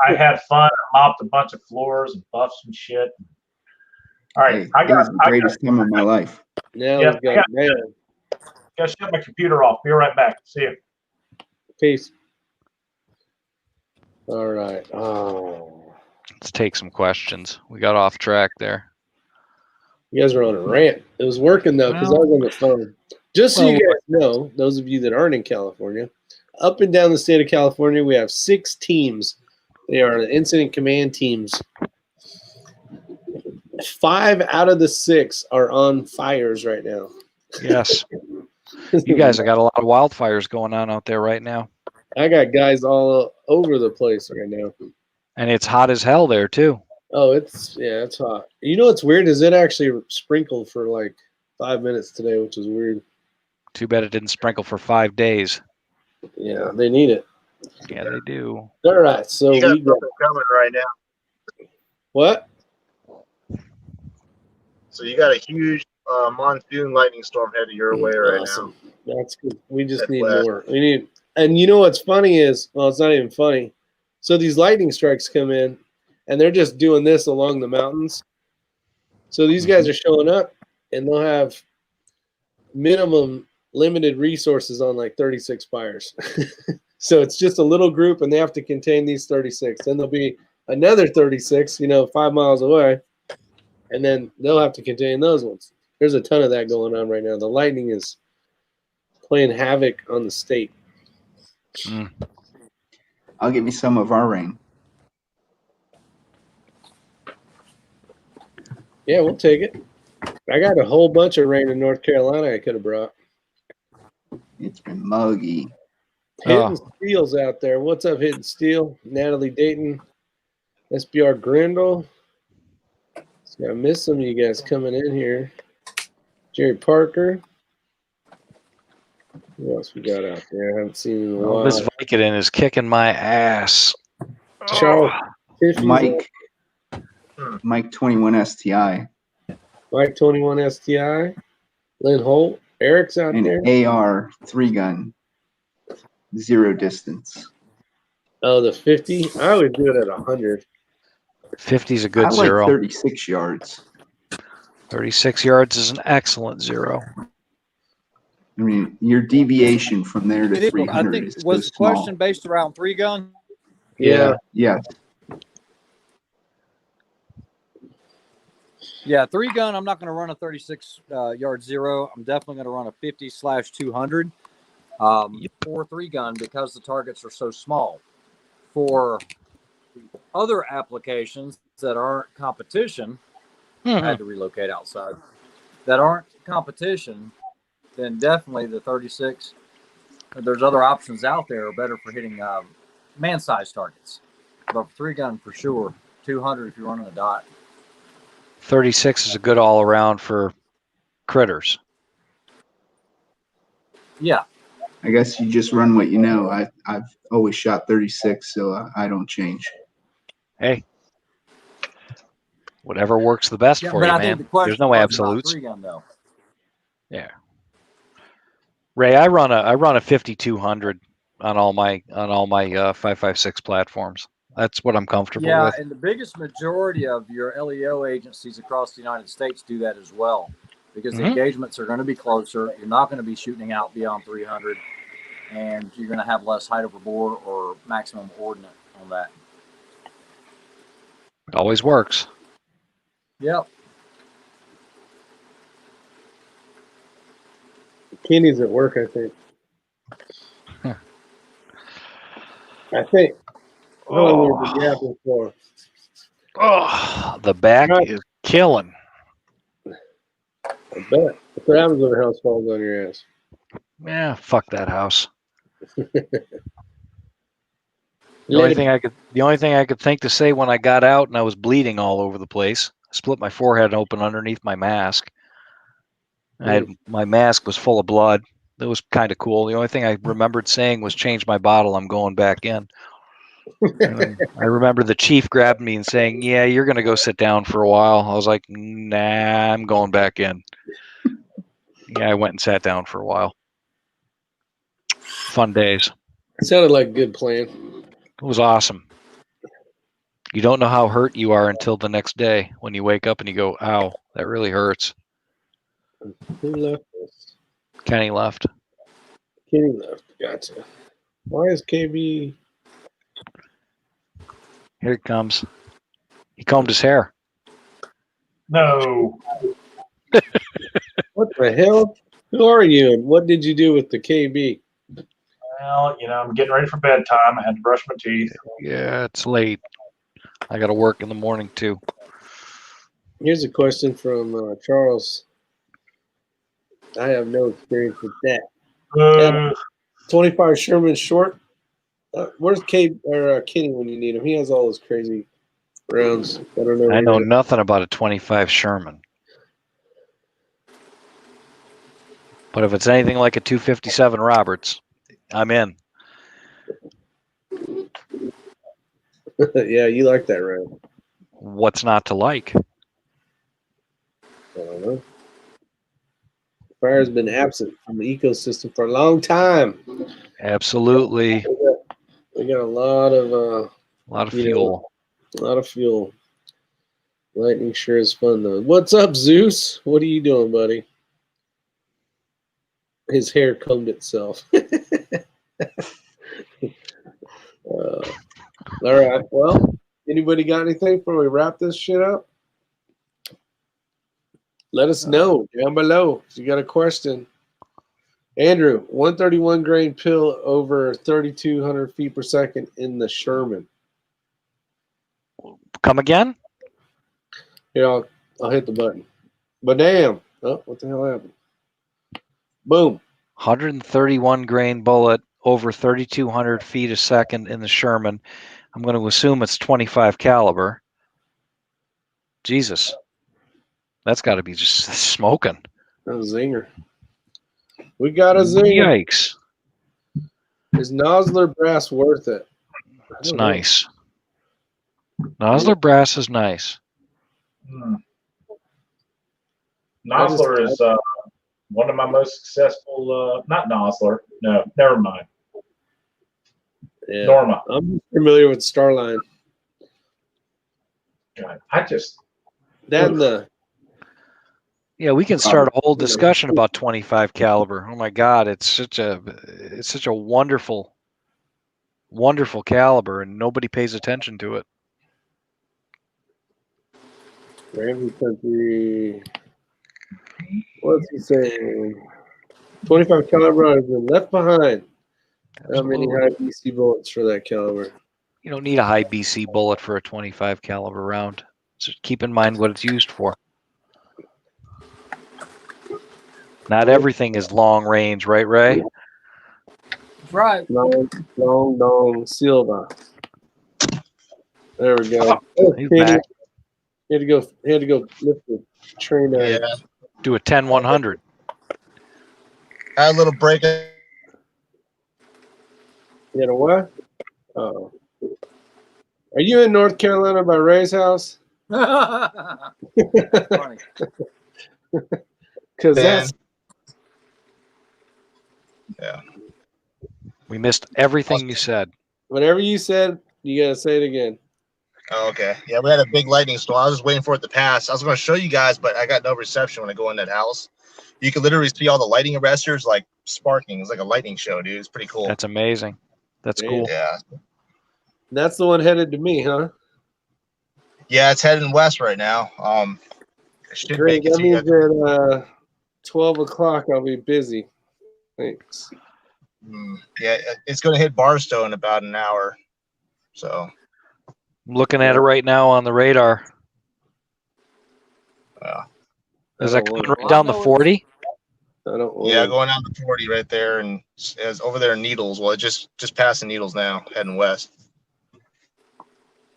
I had fun. I mopped a bunch of floors and buffed some shit. All right, Hey, it was the greatest time of my life. Now Yeah, we've got mail. gotta shut my computer off. Be right back. See you. Peace. All right. Oh, Let's take some questions. We got off track there. you guys are on a rant. It was working though because I was on the phone. Just so you guys know, those of you that aren't in California, up and down the state of California, we have 6 teams. They are the incident command teams. 5 out of the 6 are on fires right now. Yes. You guys have got a lot of wildfires going on out there right now. I got guys all over the place right now. And it's hot as hell there too. Oh, it's hot. You know what's weird is it actually sprinkled for like 5 minutes today, which is weird. Too bad it didn't sprinkle for 5 days. Yeah, they need it. Yeah, they do. All right, so You got we got something coming right now. what? So you got a huge monsoon lightning storm headed your way right Awesome. That's good. We just That's need west. more. We need, and you know what's funny is, well, it's not even funny. So these lightning strikes come in, and they're just doing this along the mountains. So these guys are showing up, and they'll have minimum limited resources on like 36 fires. So it's just a little group, and they have to contain these 36. Then there'll be another 36, 5 miles away, and then they'll have to contain those ones. There's a ton of that going on right now. The lightning is playing havoc on the state. I'll give you some of our rain. Yeah, we'll take it. I got a whole bunch of rain in North Carolina I could have brought. It's been muggy. Hidden Steel's out there. What's up, Hidden Steel? Natalie Dayton, SBR Grindle. See, I missed some of you guys coming in here. Jerry Parker. Who else we got out there? I haven't seen in a while. This Vicodin is kicking my ass. Charles Tiffy's Mike 21 STI. Mike 21 STI. Lynn Holt. Eric's out An there. AR 3-gun. 0 distance. Oh, the 50? I would do it at 100. 50 is a good I like zero. 36 yards. 36 yards is an excellent zero. I mean, your deviation from there to 300 is was so the small. question based around 3-gun? Yeah. Yes. Yeah, 3-gun. I'm not going to run a 36 yard zero. I'm definitely going to run a 50/200 for 3-gun because the targets are so small. For other applications that aren't competition, I had to relocate outside. That aren't competition, then definitely the 36. There's other options out there better for hitting man-sized targets. But for 3-gun, for sure, 200 if you're running a dot. 36 is a good all-around for critters. Yeah. I guess you just run what you know. I've always shot 36, so I don't change. Hey, whatever works the best for but you, I man. think the question There's no was about absolutes. 3-gun, though. Yeah. Ray, I run a 5200 on all my 5.56 platforms. That's what I'm comfortable with. And the biggest majority of your LEO agencies across the United States do that as well, because the engagements are going to be closer. You're not going to be shooting out beyond 300, and you're going to have less height over bore or maximum ordnance on that. It always works. Yep. Kenny's at work, I think. I think. How long have you been yapping for? Oh, the back is killing. I bet. That's what happens when a house falls on your ass. Yeah, fuck that house. The only thing I could think to say when I got out and I was bleeding all over the place, I split my forehead open underneath my mask. My mask was full of blood. That was kind of cool. The only thing I remembered saying was change my bottle. I'm going back in. I remember the chief grabbed me and saying, yeah, you're going to go sit down for a while. I was like, nah, I'm going back in. Yeah, I went and sat down for a while. Fun days. It sounded like a good plan. It was awesome. You don't know how hurt you are until the next day when you wake up and you go, ow, that really hurts. Who left us? Kenny left. Kenny left. Gotcha. Why is KB? Here it comes. He combed his hair. No. What the hell? Who are you and what did you do with the KB? Well, I'm getting ready for bedtime. I had to brush my teeth. Yeah, it's late. I got to work in the morning too. Here's a question from Charles. I have no experience with that. Uh, 25 Sherman short. Where's Kenny when you need him? He has all those crazy rounds. I don't know. I know nothing about a 25 Sherman. But if it's anything like a 257 Roberts, I'm in. Yeah, you like that round. What's not to like? I don't know. Fire's been absent from the ecosystem for a long time. Absolutely. We got a lot of Fuel. A lot of fuel. Lightning sure is fun though. What's up, Zeus? What are you doing, buddy? His hair combed itself. All right. Well, anybody got anything before we wrap this shit up? Let us know down below if you got a question. Andrew, 131 grain pill over 3,200 feet per second in the Sherman. Come again? Here, I'll hit the button. But damn. Oh, what the hell happened? Boom. 131 grain bullet over 3,200 feet a second in the Sherman. I'm going to assume it's 25 caliber. Jesus. That's got to be just smoking. A zinger. We got a zinger. Yikes. Is Nosler brass worth it? It's nice. Nosler brass is nice. Nosler is one of my most successful. Not Nosler. No, never mind. Yeah. Norma. I'm familiar with Starline. God, Yeah, we can start a whole discussion about 25 caliber. Oh my God, it's such a wonderful, wonderful caliber, and nobody pays attention to it. Ramsey Country. What's he saying? 25 caliber has been left behind. How many high BC bullets for that caliber? You don't need a high BC bullet for a 25 caliber round. So keep in mind what it's used for. Not everything is long range, right, Ray? That's right. Long dong Silva. There we go. He's back. He had to go lift the train out. Yeah. Do a 10-100. Had a little break. You had a what? Oh. Are you in North Carolina by Ray's house? Funny. Because that's Yeah. We missed everything you said. whatever you said, you gotta say it again. Oh, okay. Yeah, we had a big lightning storm. I was just waiting for it to pass. I was going to show you guys, but I got no reception when I go in that house. You can literally see all the lighting arresters like sparking. It's like a lightning show, dude. It's pretty cool. That's amazing. That's cool. Yeah. That's the one headed to me, huh? Yeah, it's heading west right now. Great. That means at 12 o'clock I'll be busy. Thanks. Yeah, it's going to hit Barstow in about an hour. So. I'm looking at it right now on the radar. Is that going right down the 40? Yeah, going down the 40 right there, and as over there in Needles. Well, it just past the Needles now, heading west.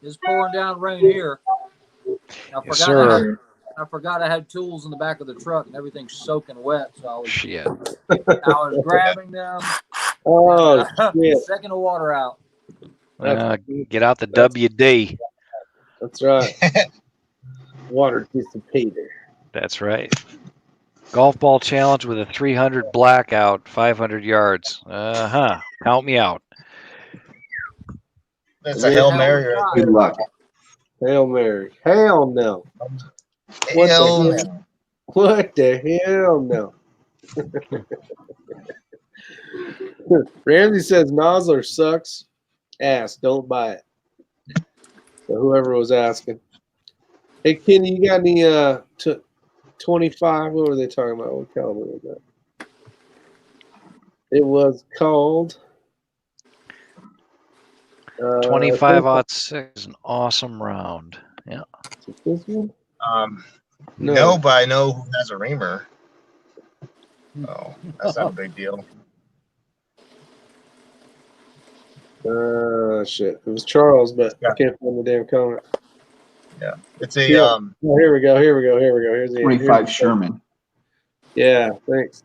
It's pouring down rain here. Yes, sir. I forgot I had tools in the back of the truck and everything's soaking wet. So Shit. I was grabbing them. Oh, shit. Second the water out. Get out the WD. That's right. Water dissipator. That's right. Golf ball challenge with a 300 blackout, 500 yards. Count me out. That's a Hail Mary right Good there. luck. Hail Mary. Hell no. Hail the Mary. What the hell no? Ramsey says Nosler sucks. Ass, don't buy it. So whoever was asking. Hey Kenny, you got any 25? What were they talking about? What caliber was that? It was called 25-06 is an awesome round. Yeah. This one? No, but I know who has a reamer. Oh, that's not a big deal. Shit. It was Charles, but I can't find the damn comment. Yeah, it's a Oh, here we go. Here's the 25 Sherman. Yeah, thanks.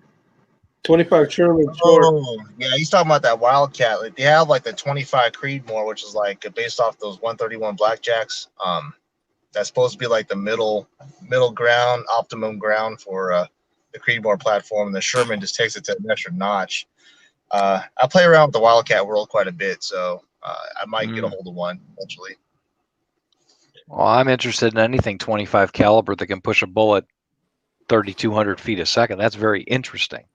25 Sherman short. Oh, yeah, he's talking about that Wildcat. Like, they have like the 25 Creedmoor, which is like based off those 131 Blackjacks. That's supposed to be like the middle ground, optimum ground for the Creedmoor platform. And the Sherman just takes it to an extra notch. I play around with the Wildcat world quite a bit, so I might get a hold of one eventually. Well, I'm interested in anything 25 caliber that can push a bullet 3,200 feet a second. That's very interesting.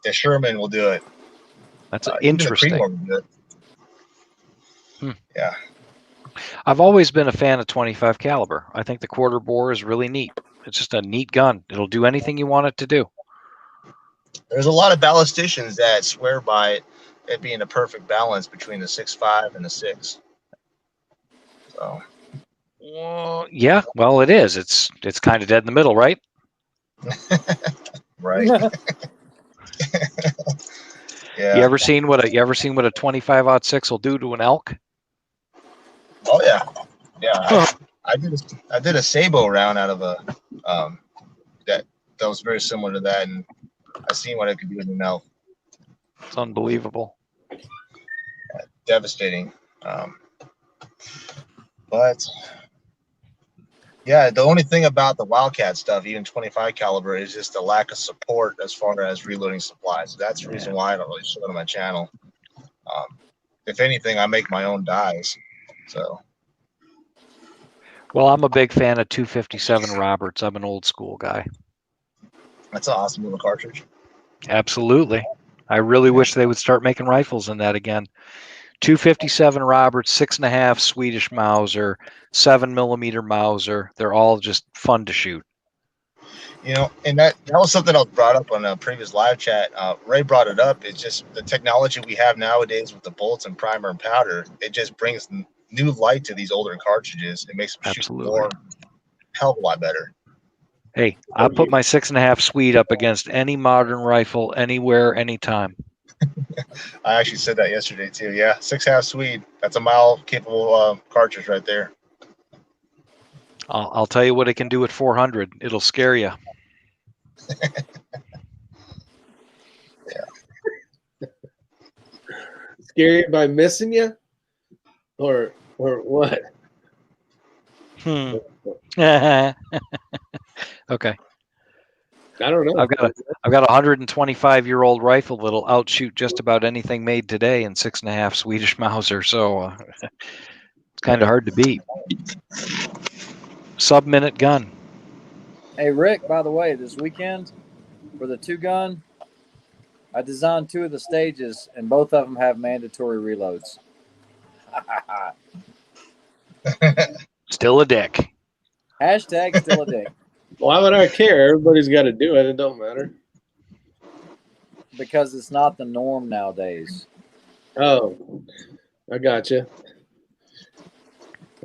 The Sherman will do it. That's Even the interesting. Creedmoor will do it. Yeah. I've always been a fan of 25 caliber. I think the quarter bore is really neat. It's just a neat gun. It'll do anything you want it to do. There's a lot of ballisticians that swear by it being a perfect balance between the 6.5 and the 6. So. Well, yeah, well, it is. It's kind of dead in the middle, right? Right. Yeah. You ever seen what a 25-06 will do to an elk? Oh yeah. Yeah. I did a Sabo round out of a that was very similar to that, and I seen what it could do to an elk. It's unbelievable. Devastating. But yeah, the only thing about the Wildcat stuff, even 25 caliber, is just the lack of support as far as reloading supplies. That's the reason why I don't really show it on my channel. If anything, I make my own dies. So. Well, I'm a big fan of 257 Roberts. I'm an old school guy. That's an awesome little cartridge. Absolutely. I really wish they would start making rifles in that again. 257 Roberts, 6.5 Swedish Mauser, 7mm Mauser. They're all just fun to shoot. You know, and that was something I was brought up on a previous live chat. Ray brought it up. It's just the technology we have nowadays with the bullets and primer and powder. It just brings new light to these older cartridges. It makes them shoot more, hell of a lot better. Hey, I put my 6.5 Swede up against any modern rifle, anywhere, anytime. I actually said that yesterday too. Yeah, 6.5 Swede. That's a mile capable cartridge right there. I'll tell you what it can do at 400. It'll scare you. Yeah. Scary by missing you, or what? Okay. I don't know. I've got a 125-year-old rifle that'll outshoot just about anything made today in 6.5 Swedish Mauser. So it's kind of hard to beat. Sub-minute gun. Hey Rick, by the way, this weekend for the 2-gun, I designed 2 of the stages, and both of them have mandatory reloads. Still a dick. Hashtag still a dick. Why would I care? Everybody's got to do it. It don't matter. Because it's not the norm nowadays. Oh, I gotcha.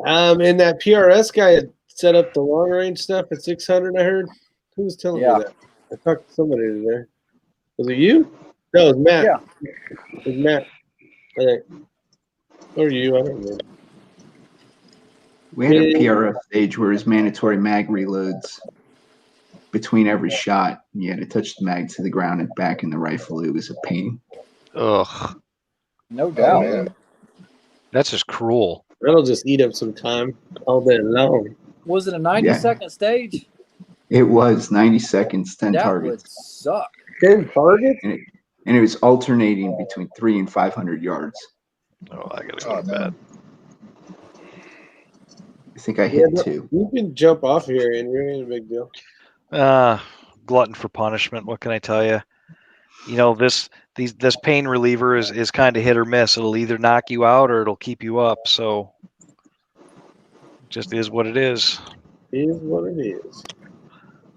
And that PRS guy had set up the long range stuff at 600. I heard. Who was telling me that? I talked to somebody today. Was it you? No, it was Matt. Yeah. It was Matt. I think. Or you? I don't know. We had a PRF stage where it was mandatory mag reloads between every shot. You had to touch the mag to the ground and back in the rifle. It was a pain. Ugh, No doubt. man. that's just cruel. That'll just eat up some time all day long. Was it a 90-second stage? It was 90 seconds, 10 That would targets. suck. 10 targets? And it was alternating between 300 and 500 yards. Oh, I gotta Oh, go to no. bed. I think I hit but 2. You can jump off here, and you're in a big deal. Glutton for punishment. What can I tell you? You know, this pain reliever is kind of hit or miss. It'll either knock you out or it'll keep you up. So, it just is what it is. It is what it is.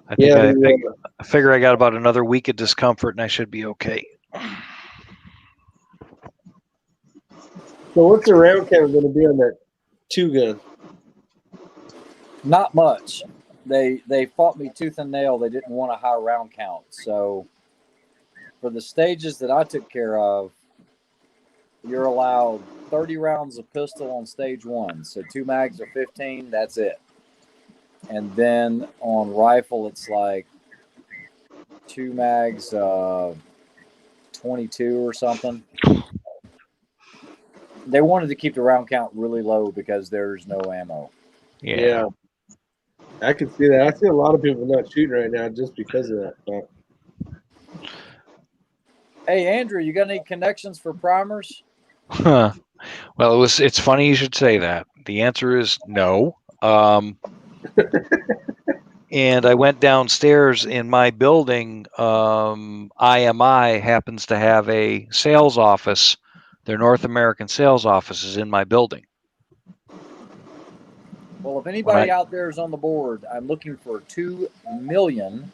I think Yeah, I figure I got about another week of discomfort and I should be okay. So what's the round count going to be on that 2-gun? Not much. They fought me tooth and nail. They didn't want a high round count. So for the stages that I took care of, you're allowed 30 rounds of pistol on stage 1. So 2 mags are 15. That's it. And then on rifle, it's like 2 mags, 22 or something. They wanted to keep the round count really low because there's no ammo. Yeah. I can see that. I see a lot of people not shooting right now just because of that. But Hey, Andrew, you got any connections for primers? Huh. Well, it's funny you should say that. The answer is no. And I went downstairs in my building. IMI happens to have a sales office. Their North American sales office is in my building. Well, if anybody out there is on the board, I'm looking for 2 million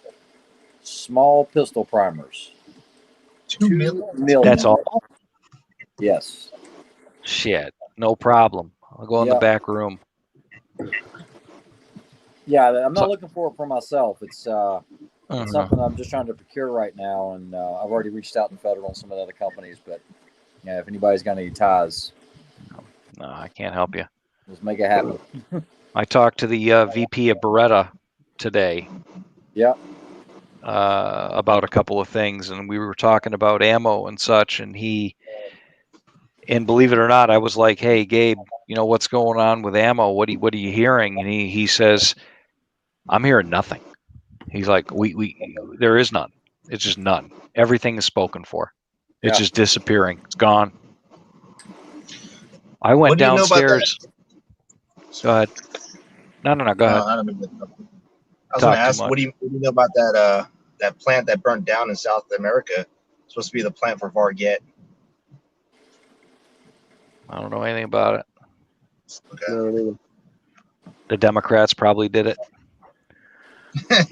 small pistol primers. 2 million? 2 million. That's all. Yes. Shit, no problem. I'll go in the back room. Yeah, I'm not looking for it for myself. It's something I'm just trying to procure right now, and I've already reached out to Federal and some of the other companies. But yeah, if anybody's got any ties, no, I can't help you. Let's make it happen. I talked to the VP of Beretta today. Yeah. About a couple of things, and we were talking about ammo and such, and believe it or not, I was like, "Hey, Gabe, you know what's going on with ammo? What are you hearing?" And he says, "I'm hearing nothing." He's like, there is none. It's just none. Everything is spoken for. It's just disappearing. It's gone. I went downstairs. Go ahead. No. Go ahead. I was going to ask, what do you know about that plant that burnt down in South America? It's supposed to be the plant for Varget. I don't know anything about it. Okay. The Democrats probably did it. as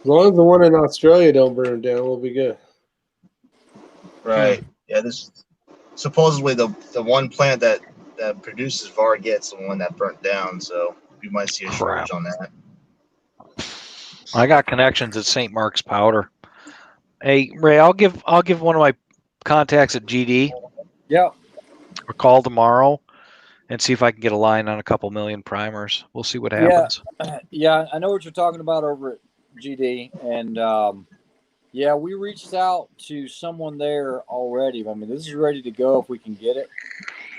long as the one in Australia don't burn down, we'll be good. Right. Yeah. This supposedly the one plant that produces Varget's the one that burnt down. So we might see a shortage on that. I got connections at St. Mark's Powder. Hey, Ray, I'll give one of my contacts at GD. Yeah. A call tomorrow and see if I can get a line on a couple million primers. We'll see what happens. Yeah, I know what you're talking about over at GD, and we reached out to someone there already. I mean, this is ready to go if we can get it.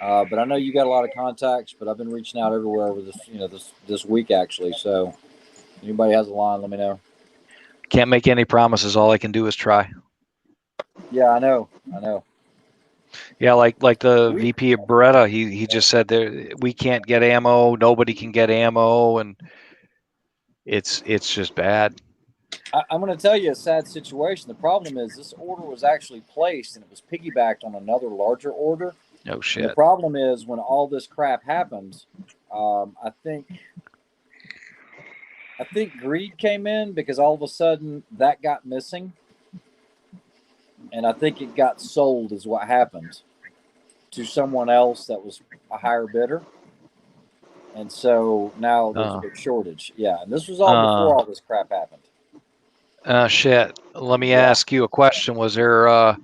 But I know you got a lot of contacts, but I've been reaching out everywhere over this week actually. So anybody has a line, let me know. Can't make any promises. All I can do is try. Yeah, I know. Yeah, like the VP of Beretta, he just said we can't get ammo. Nobody can get ammo, and it's just bad. I'm going to tell you a sad situation. The problem is this order was actually placed, and it was piggybacked on another larger order. Oh shit! And the problem is when all this crap happened, I think greed came in because all of a sudden that got missing. And I think it got sold is what happened to someone else that was a higher bidder. And so now there's a big shortage. Yeah, and this was all before all this crap happened. Shit. Let me ask you a question. Was there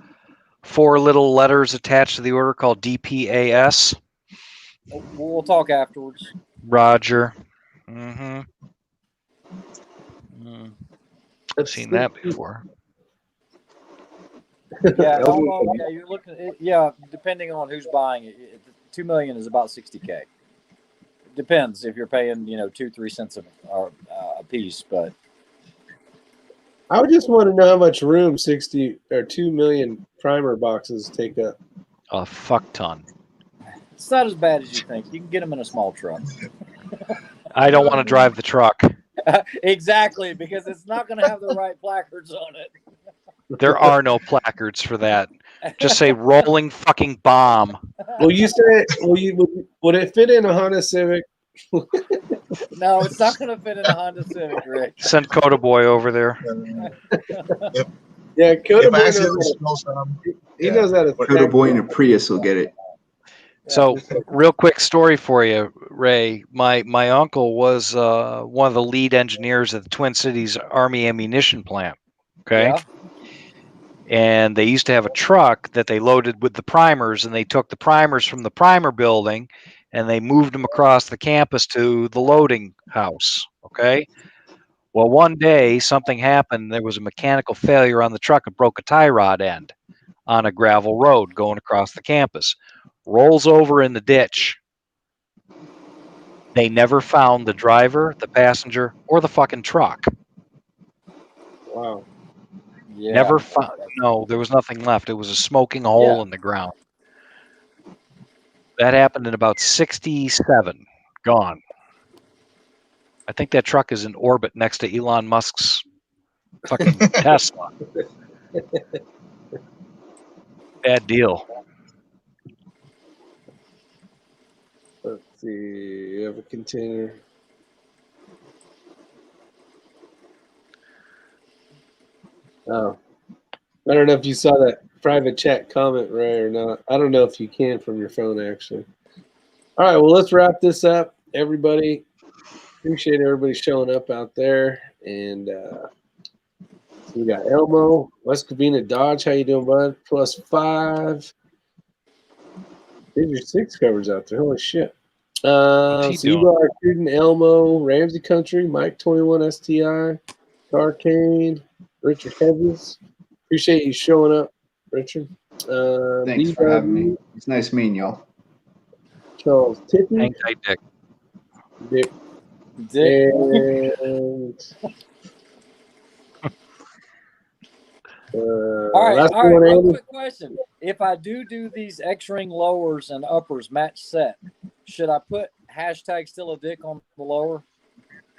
4 little letters attached to the order called DPAS? We'll talk afterwards. Roger. Mm-hmm. I've seen that before. Yeah, Elmo. Elmo. Yeah, you're looking. Yeah, depending on who's buying it, $2 million is about $60K. Depends if you're paying 2-3 cents a piece, but I would just want to know how much room 60 or 2 million primer boxes take up. A fuck ton. it's not as bad as you think. You can get them in a small truck. I don't want to drive the truck. Exactly, because it's not going to have the right placards on it. There are no placards for that. Just say rolling fucking bomb. Well, you said, would it fit in a Honda Civic? No, it's not going to fit in a Honda Civic, Rick. Send Coda Boy over there. Yeah, Coda If Boy I knows accidentally how to, spill some, he knows how to. Coda Boy in a Prius will get it. So, real quick story for you, Ray. My uncle was one of the lead engineers at the Twin Cities Army ammunition plant. Okay. Yeah. And they used to have a truck that they loaded with the primers, and they took the primers from the primer building and they moved them across the campus to the loading house. Okay. Well, one day something happened. There was a mechanical failure on the truck and broke a tie rod end on a gravel road going across the campus. Rolls over in the ditch. They never found the driver, the passenger, or the fucking truck. Wow. Yeah. Never found. No, there was nothing left. It was a smoking hole in the ground. That happened in about 1967. Gone. I think that truck is in orbit next to Elon Musk's fucking Tesla. Bad deal. Let's see. You have a container. Oh, I don't know if you saw that private chat comment, Ray, or not. I don't know if you can from your phone, actually. All right, well, let's wrap this up, everybody. Appreciate everybody showing up out there. And so we got Elmo, West Covina Dodge. How you doing, bud? +5. These are 6 covers out there. Holy shit. What's he So you doing? got Student Elmo, Ramsey Country, Mike 21 STI, Carcade, Richard Hedges. Appreciate you showing up, Richard. Thanks for having me. It's nice meeting y'all. Charles Tippy. Hang tight, Dick. Dick. Dick. And All last right. one, Real Andy. quick question: if I do these X-ring lowers and uppers match set, should I put hashtag still a dick on the lower?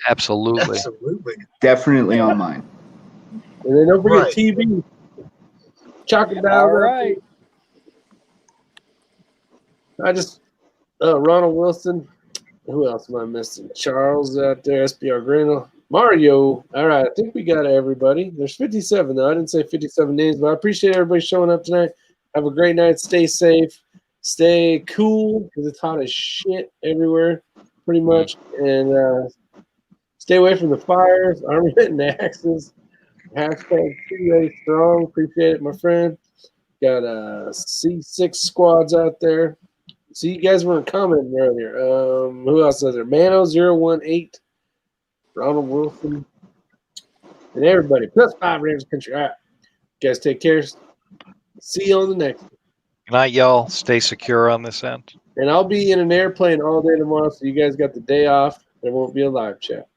Absolutely. absolutely. Definitely on mine. And then don't forget Right. TV. Chalk it down. All right. I just Ronald Wilson. Who else am I missing? Charles out there, SBR Greenville. Mario. All right, I think we got everybody. There's 57 though. I didn't say 57 names, but I appreciate everybody showing up tonight. Have a great night. Stay safe. Stay cool because it's hot as shit everywhere, pretty much. And stay away from the fires, armament, and axes. Hashtag Stay Ready Strong. Appreciate it, my friend. Got C6 squads out there. See, you guys weren't commenting earlier. Who else is there? Mano018, Ronald Wilson, and everybody. +5 Rams Country. All right. You guys take care. See you on the next one. Good night, y'all. Stay secure on this end. And I'll be in an airplane all day tomorrow, so you guys got the day off. There won't be a live chat.